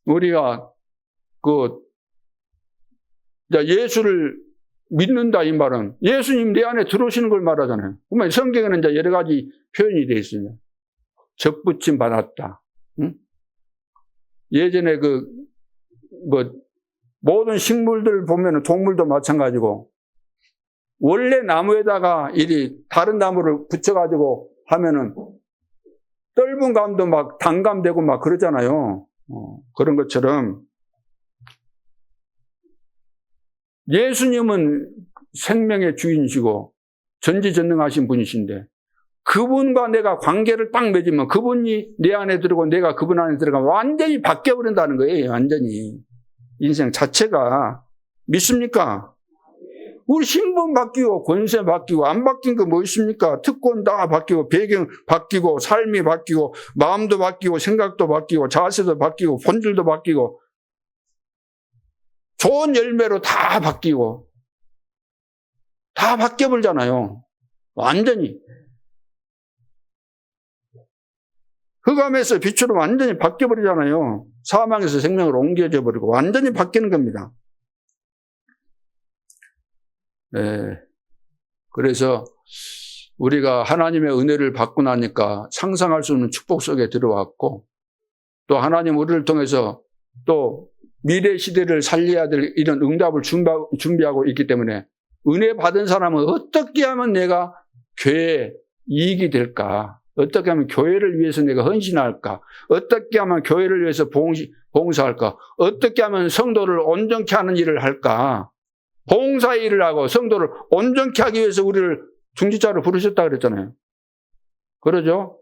우리가 예수를 믿는다 이 말은 예수님 내 안에 들어오시는 걸 말하잖아요. 그러면 성경에는 이제 여러 가지 표현이 되어 있습니다. 접붙임 받았다. 응? 예전에 모든 식물들 보면 동물도 마찬가지고 원래 나무에다가 다른 나무를 붙여가지고 하면은 떫은 감도 막 단감되고 막 그러잖아요. 그런 것처럼 예수님은 생명의 주인이시고 전지전능하신 분이신데 그분과 내가 관계를 딱 맺으면 그분이 내 안에 들어오고 내가 그분 안에 들어가면 완전히 바뀌어버린다는 거예요. 완전히. 인생 자체가. 믿습니까? 우리 신분 바뀌고 권세 바뀌고 안 바뀐 거 뭐 있습니까? 특권 다 바뀌고 배경 바뀌고 삶이 바뀌고 마음도 바뀌고 생각도 바뀌고 자세도 바뀌고 본질도 바뀌고 좋은 열매로 다 바뀌고 다 바뀌어버리잖아요. 완전히. 흑암에서 빛으로 완전히 바뀌어버리잖아요. 사망에서 생명으로 옮겨져 버리고 완전히 바뀌는 겁니다. 네. 그래서 우리가 하나님의 은혜를 받고 나니까 상상할 수 없는 축복 속에 들어왔고 또 하나님 우리를 통해서 또 미래 시대를 살려야 될 이런 응답을 준비하고 있기 때문에 은혜 받은 사람은 어떻게 하면 내가 교회에 이익이 될까? 어떻게 하면 교회를 위해서 내가 헌신할까? 어떻게 하면 교회를 위해서 봉사할까? 어떻게 하면 성도를 온전케 하는 일을 할까? 봉사 일을 하고 성도를 온전케 하기 위해서 우리를 중직자로 부르셨다 그랬잖아요. 그러죠?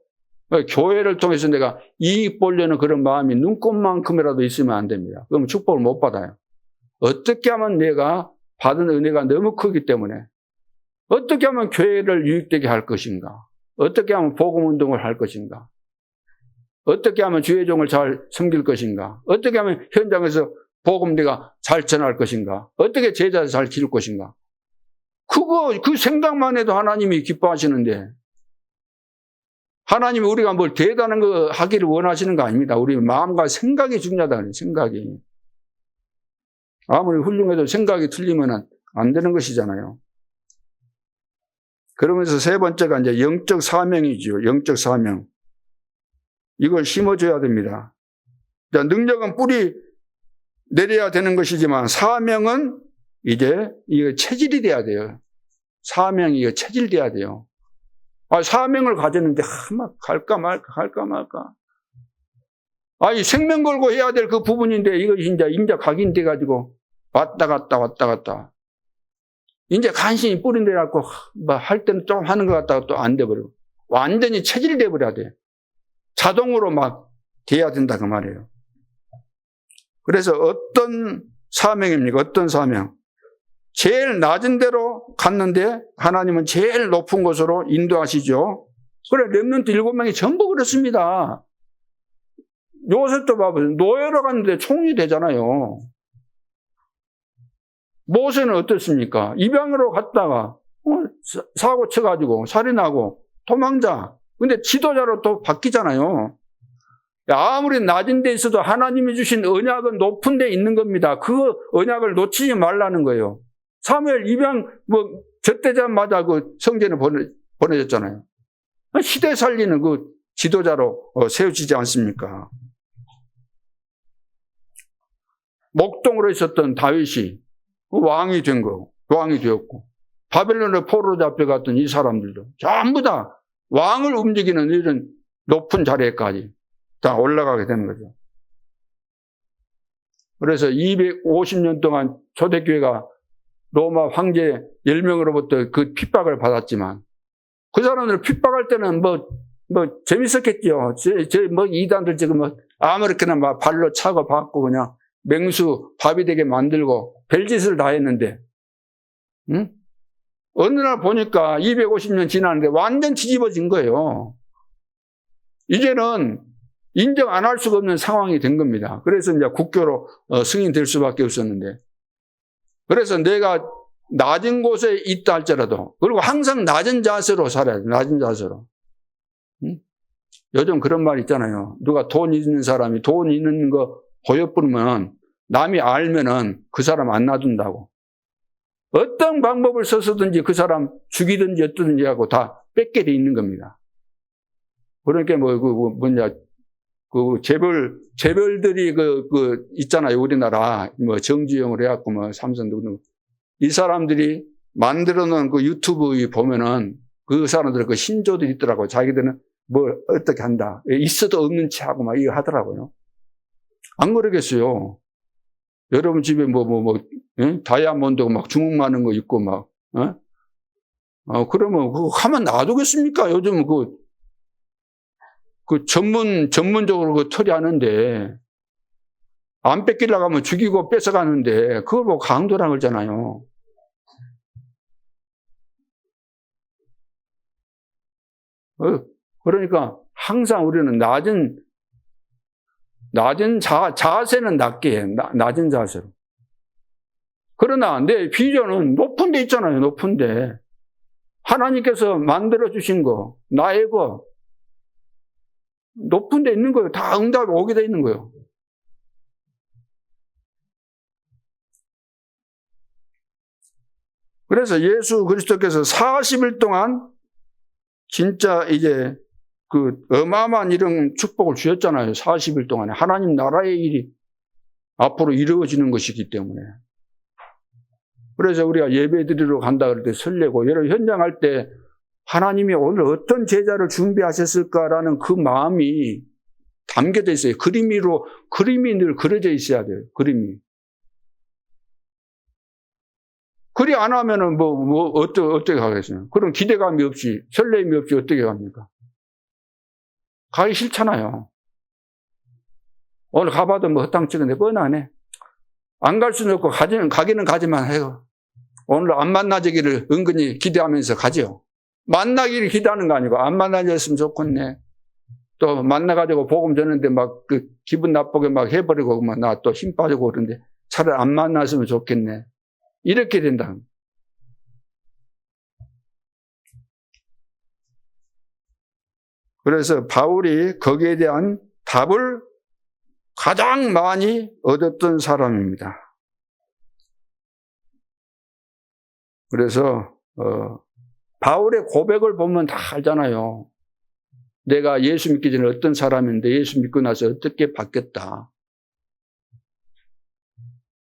교회를 통해서 내가 이익 보려는 그런 마음이 눈꼽만큼이라도 있으면 안 됩니다. 그러면 축복을 못 받아요. 어떻게 하면 내가 받은 은혜가 너무 크기 때문에 어떻게 하면 교회를 유익되게 할 것인가? 어떻게 하면 복음운동을 할 것인가? 어떻게 하면 주의 종을 잘 섬길 것인가? 어떻게 하면 현장에서 복음 내가 잘 전할 것인가? 어떻게 제자를 잘 기를 것인가? 그 생각만 해도 하나님이 기뻐하시는데 하나님이 우리가 뭘 대단한 거 하기를 원하시는 거 아닙니다. 우리 마음과 생각이 중요하다 그래요. 생각이. 아무리 훌륭해도 생각이 틀리면 안 되는 것이잖아요. 그러면서 세 번째가 이제 영적 사명이죠. 영적 사명. 이걸 심어줘야 됩니다. 능력은 뿌리 내려야 되는 것이지만 사명은 이제 이게 체질이 돼야 돼요. 사명이 이거 체질돼야 돼요. 사명을 가졌는데 막 갈까 말까. 이 생명 걸고 해야 될 그 부분인데 이거 이제 각인돼 가지고 왔다 갔다. 이제 간신히 뿌린데 갖고 할 때는 좀 하는 것 같다가 또 안 돼버리고 완전히 체질돼 버려야 돼. 자동으로 막 돼야 된다 그 말이에요. 그래서 어떤 사명입니까? 어떤 사명? 제일 낮은 데로 갔는데 하나님은 제일 높은 곳으로 인도하시죠. 그래 렘넌트 7명이 전부 그렇습니다. 요셉도 봐보세요. 노예로 갔는데 총리 되잖아요. 모세는 어떻습니까? 입양으로 갔다가 사고 쳐가지고 살인하고 도망자. 근데 지도자로 또 바뀌잖아요. 아무리 낮은 데 있어도 하나님이 주신 언약은 높은 데 있는 겁니다. 그 언약을 놓치지 말라는 거예요. 사무엘 입양 젖대자마자 그 성전에 보내졌잖아요. 시대 살리는 그 지도자로 세워지지 않습니까? 목동으로 있었던 다윗이 왕이 되었고 바벨론의 포로로 잡혀갔던 이 사람들도 전부 다 왕을 움직이는 이런 높은 자리에까지 다 올라가게 되는 거죠. 그래서 250년 동안 초대교회가 로마 황제 10명으로부터 그 핍박을 받았지만 그 사람들 핍박할 때는 재밌었겠죠. 이단들 지금 아무렇게나 막 발로 차고 받고 그냥 맹수 밥이 되게 만들고 별짓을 다 했는데, 어느 날 보니까 250년 지났는데 완전 뒤집어진 거예요. 이제는 인정 안 할 수가 없는 상황이 된 겁니다. 그래서 이제 국교로 승인될 수밖에 없었는데, 그래서 내가 낮은 곳에 있다 할지라도, 그리고 항상 낮은 자세로 살아야 돼. 낮은 자세로. 요즘 그런 말 있잖아요. 누가 돈 있는 사람이 돈 있는 거 보여뿌리면 남이 알면은 그 사람 안 놔둔다고. 어떤 방법을 써서든지 그 사람 죽이든지 어떠든지 하고 다 뺏게 돼 있는 겁니다. 그러니까 재벌들이 있잖아요. 우리나라 정주영을 해갖고 삼성 누구 이 사람들이 만들어 놓은 그 유튜브 보면은 그 사람들 그 신조들이 있더라고요. 자기들은 뭘 어떻게 한다. 있어도 없는 체 하고 막 이거 하더라고요. 안 그러겠어요. 여러분 집에 다이아몬드 막 주먹 많은 거 있고 막, 그러면 그거 하면 놔두겠습니까? 요즘 전문적으로 그 처리하는데, 안 뺏기려고 하면 죽이고 뺏어가는데, 그걸 보고 강도라 그러잖아요. 그러니까 항상 우리는 낮은 자세는 낮게 해. 낮은 자세로. 그러나 내 비전은 높은 데 있잖아요. 높은 데. 하나님께서 만들어주신 거, 나의 거, 높은 데 있는 거예요. 다 응답이 오게 돼 있는 거예요. 그래서 예수 그리스도께서 40일 동안 진짜 이제 그 어마어마한 이런 축복을 주셨잖아요. 40일 동안에. 하나님 나라의 일이 앞으로 이루어지는 것이기 때문에. 그래서 우리가 예배 드리러 간다 그럴 때 설레고, 여러분 현장할 때 하나님이 오늘 어떤 제자를 준비하셨을까라는 그 마음이 담겨져 있어요. 그림이 늘 그려져 있어야 돼요. 그림이. 그리 안 하면은 어떻게 가겠어요? 그럼 기대감이 없이, 설렘이 없이 어떻게 갑니까? 가기 싫잖아요. 오늘 가봐도 헛당 찍은데 뻔하네. 안 갈 수는 없고, 가기는 가지만 해요. 오늘 안 만나지기를 은근히 기대하면서 가죠. 만나기를 기대하는 거 아니고, 안 만나졌으면 좋겠네. 또 만나가지고 복음 전했는데 막 기분 나쁘게 막 해버리고, 나 또 힘 빠지고 그러는데 차라리 안 만났으면 좋겠네. 이렇게 된다. 그래서 바울이 거기에 대한 답을 가장 많이 얻었던 사람입니다. 그래서 바울의 고백을 보면 다 알잖아요. 내가 예수 믿기 전에 어떤 사람인데 예수 믿고 나서 어떻게 바뀌었다.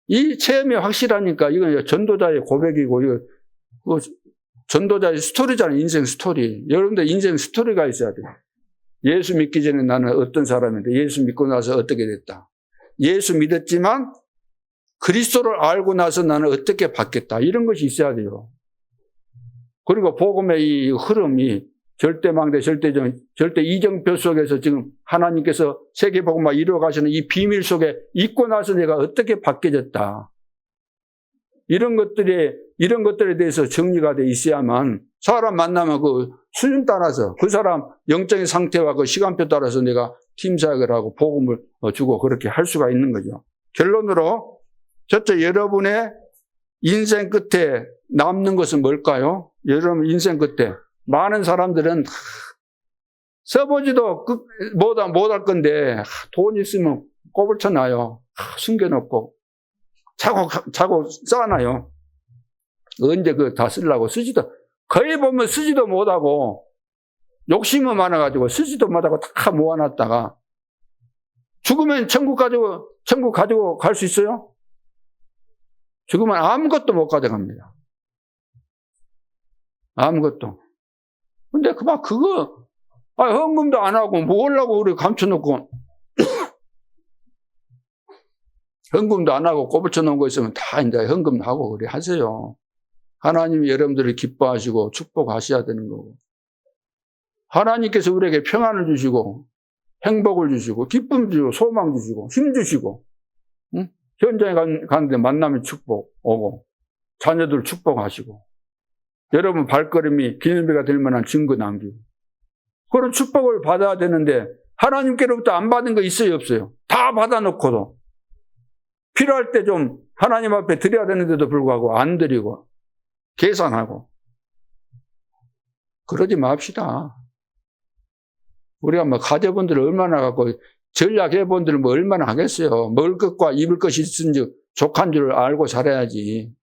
이 체험이 확실하니까 이건 전도자의 고백이고, 이거 전도자의 스토리잖아요. 인생 스토리. 여러분들 인생 스토리가 있어야 돼요. 예수 믿기 전에 나는 어떤 사람인데 예수 믿고 나서 어떻게 됐다. 예수 믿었지만 그리스도를 알고 나서 나는 어떻게 바뀌었다. 이런 것이 있어야 돼요. 그리고 복음의 이 흐름이 절대망대, 절대 이정표 속에서 지금 하나님께서 세계복음화 이루어 가시는 이 비밀 속에 있고 나서 내가 어떻게 바뀌어졌다. 이런 것들에 대해서 정리가 돼 있어야만 사람 만나면 그 수준 따라서 그 사람 영적인 상태와 그 시간표 따라서 내가 팀 사역을 하고 복음을 주고 그렇게 할 수가 있는 거죠. 결론으로 첫째, 여러분의 인생 끝에 남는 것은 뭘까요? 여러분 인생 끝에 많은 사람들은 써보지도 못할 건데 돈 있으면 꼽을 쳐놔요. 숨겨놓고 자고 쌓아놔요. 언제 그거 다 쓰려고 거의 보면 쓰지도 못하고 욕심은 많아가지고 쓰지도 못하고 다 모아놨다가 죽으면 천국 가지고 갈 수 있어요? 죽으면 아무것도 못 가져갑니다. 아무것도. 근데 헌금도 안 하고 뭐 하려고 우리 감춰놓고 헌금도 안 하고 꼬불쳐놓은 거 있으면 다 이제 헌금하고 그래 하세요. 하나님이 여러분들을 기뻐하시고 축복하셔야 되는 거고. 하나님께서 우리에게 평안을 주시고 행복을 주시고 기쁨 주시고 소망 주시고 힘 주시고, 응? 현장에 가는데 만남의 축복 오고 자녀들 축복하시고 여러분 발걸음이 기념비가 될 만한 증거 남기고 그런 축복을 받아야 되는데 하나님께로부터 안 받은 거 있어요 없어요? 다 받아놓고도 필요할 때 좀 하나님 앞에 드려야 되는데도 불구하고 안 드리고 계산하고 그러지 맙시다. 우리가 가져본들 얼마나 갖고 전략해본들 얼마나 하겠어요. 먹을 것과 입을 것이 있은지 족한 줄 알고 살아야지.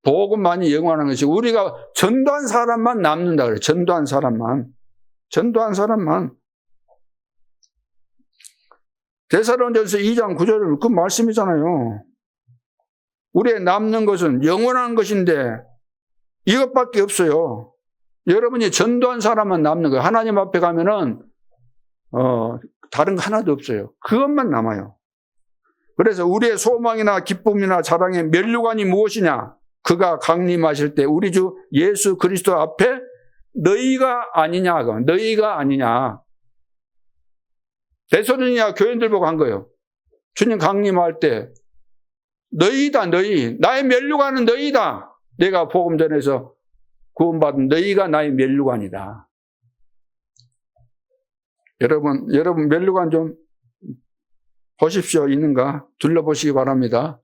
복음만이 영원한 것이 우리가 전도한 사람만 남는다 그래요. 전도한 사람만. 데살로니가전서 2장 9절 그 말씀이잖아요. 우리의 남는 것은 영원한 것인데 이것밖에 없어요. 여러분이 전도한 사람만 남는 거예요. 하나님 앞에 가면은 다른 거 하나도 없어요. 그것만 남아요. 그래서 우리의 소망이나 기쁨이나 자랑의 면류관이 무엇이냐? 그가 강림하실 때 우리 주 예수 그리스도 앞에 너희가 아니냐. 데살로니가 교인들 보고 한 거예요. 주님 강림할 때 너희다. 나의 면류관은 너희다. 내가 복음 전해서 구원받은 너희가 나의 면류관이다. 여러분 면류관 좀 보십시오. 있는가? 둘러보시기 바랍니다.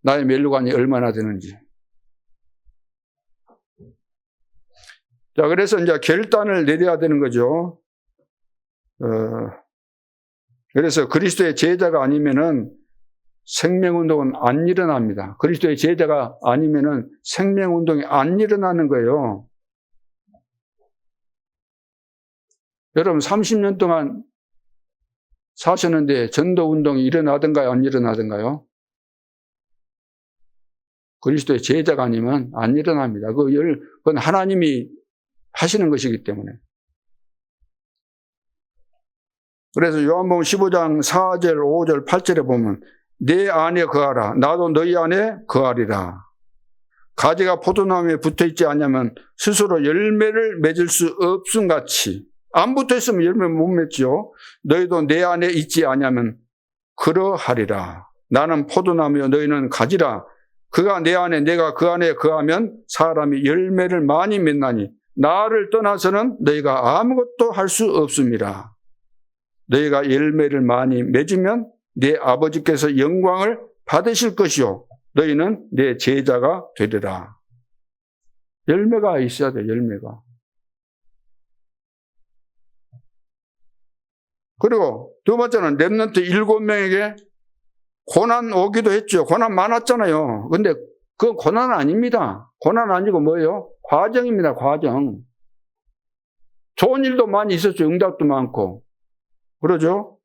나의 면류관이 얼마나 되는지. 자, 그래서 이제 결단을 내려야 되는 거죠. 그래서 그리스도의 제자가 아니면은 생명운동은 안 일어납니다. 그리스도의 제자가 아니면은 생명운동이 안 일어나는 거예요. 여러분 30년 동안 사셨는데 전도운동이 일어나든가요? 안 일어나든가요? 그리스도의 제자가 아니면 안 일어납니다. 그건 하나님이 하시는 것이기 때문에. 그래서 요한복음 15장 4절, 5절, 8절에 보면 내 안에 거하라. 나도 너희 안에 거하리라. 가지가 포도나무에 붙어있지 않으면 스스로 열매를 맺을 수 없음 같이. 안 붙어있으면 열매 못 맺죠. 너희도 내 안에 있지 않으면 그러하리라. 나는 포도나무여 너희는 가지라. 그가 내 안에 내가 그 안에 거하면 사람이 열매를 많이 맺나니 나를 떠나서는 너희가 아무것도 할 수 없습니다. 너희가 열매를 많이 맺으면 내 아버지께서 영광을 받으실 것이요 너희는 내 제자가 되리라. 열매가 있어야 돼. 열매가. 그리고 두 번째는 렘넌트 7명에게 고난 오기도 했죠. 고난 많았잖아요. 근데 그건 고난은 아닙니다. 고난 아니고 뭐예요? 과정입니다. 과정. 좋은 일도 많이 있었죠. 응답도 많고. 그러죠?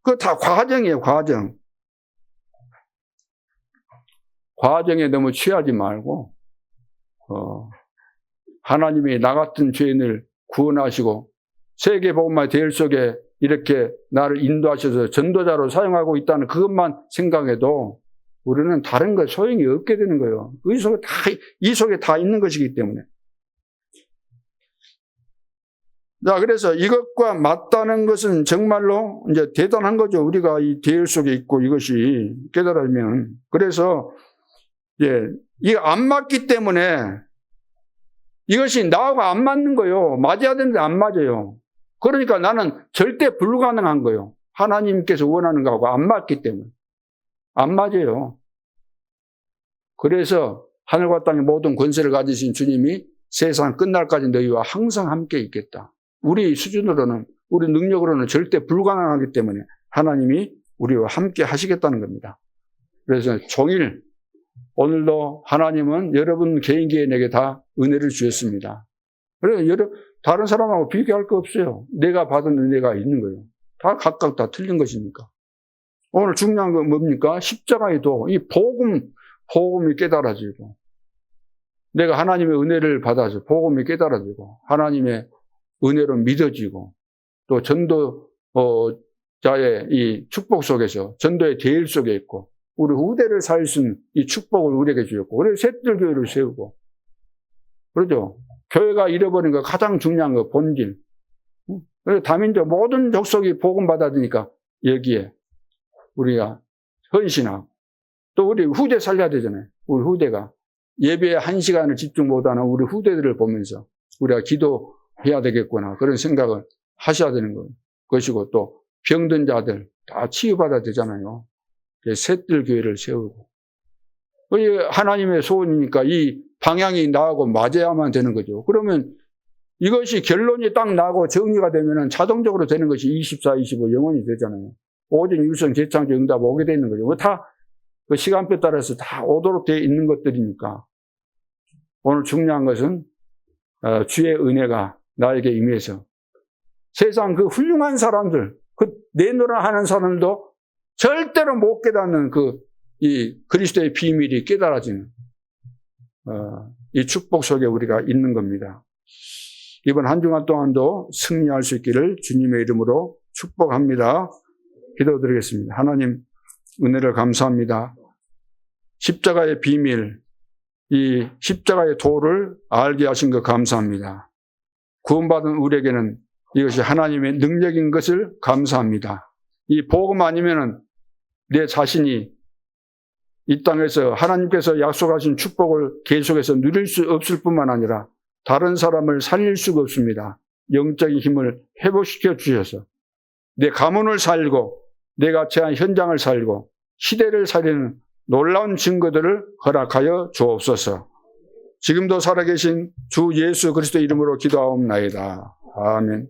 그거 다 과정이에요. 과정. 과정에 너무 취하지 말고 하나님이 나 같은 죄인을 구원하시고 세계복음화 대열 속에 이렇게 나를 인도하셔서 전도자로 사용하고 있다는 그것만 생각해도 우리는 다른 거 소용이 없게 되는 거예요. 이 속에 다 있는 것이기 때문에. 자, 그래서 이것과 맞다는 것은 정말로 이제 대단한 거죠. 우리가 이 대열 속에 있고 이것이 깨달으면. 그래서, 이거 안 맞기 때문에 이것이 나하고 안 맞는 거예요. 맞아야 되는데 안 맞아요. 그러니까 나는 절대 불가능한 거예요. 하나님께서 원하는 거하고 안 맞기 때문에. 안 맞아요. 그래서 하늘과 땅의 모든 권세를 가지신 주님이 세상 끝날까지 너희와 항상 함께 있겠다. 우리 수준으로는, 우리 능력으로는 절대 불가능하기 때문에 하나님이 우리와 함께 하시겠다는 겁니다. 그래서 종일 오늘도 하나님은 여러분 개인에게 다 은혜를 주셨습니다. 그래서 다른 사람하고 비교할 거 없어요. 내가 받은 은혜가 있는 거예요. 다 각각 다 틀린 것이니까. 오늘 중요한 건 뭡니까? 십자가의 도, 이 복음이 깨달아지고, 내가 하나님의 은혜를 받아서 복음이 깨달아지고, 하나님의 은혜로 믿어지고, 또 전도자의 이 축복 속에서, 전도의 대일 속에 있고, 우리 후대를 살 수 있는 이 축복을 우리에게 주었고, 그래서 셋들 교회를 세우고, 그러죠? 교회가 잃어버린 거 가장 중요한 거, 본질. 그래서 다민족 모든 족속이 복음 받아들이니까 여기에 우리가 헌신하고, 또 우리 후대 살려야 되잖아요. 우리 후대가. 예배에 1시간을 집중 못하는 우리 후대들을 보면서 우리가 기도해야 되겠구나. 그런 생각을 하셔야 되는 것이고, 또 병든 자들 다 치유받아야 되잖아요. 셋들 교회를 세우고. 하나님의 소원이니까 이 방향이 나하고 맞아야만 되는 거죠. 그러면 이것이 결론이 딱 나고 정리가 되면 자동적으로 되는 것이 24, 25 영원히 되잖아요. 오직 유성, 재창조, 응답 오게 되는 거죠. 다 그 시간표 따라서 다 오도록 되어 있는 것들이니까. 오늘 중요한 것은 주의 은혜가 나에게 임해서 세상 그 훌륭한 사람들, 그 내노라 하는 사람도 절대로 못 깨닫는 이 그리스도의 비밀이 깨달아지는 이 축복 속에 우리가 있는 겁니다. 이번 한 주간 동안도 승리할 수 있기를 주님의 이름으로 축복합니다. 기도드리겠습니다. 하나님 은혜를 감사합니다. 십자가의 비밀, 이 십자가의 도를 알게 하신 것 감사합니다. 구원받은 우리에게는 이것이 하나님의 능력인 것을 감사합니다. 이 복음 아니면은 내 자신이 이 땅에서 하나님께서 약속하신 축복을 계속해서 누릴 수 없을 뿐만 아니라 다른 사람을 살릴 수가 없습니다. 영적인 힘을 회복시켜 주셔서 내 가문을 살고 내가 처한 현장을 살고 시대를 살리는 놀라운 증거들을 허락하여 주옵소서. 지금도 살아계신 주 예수 그리스도 이름으로 기도하옵나이다. 아멘.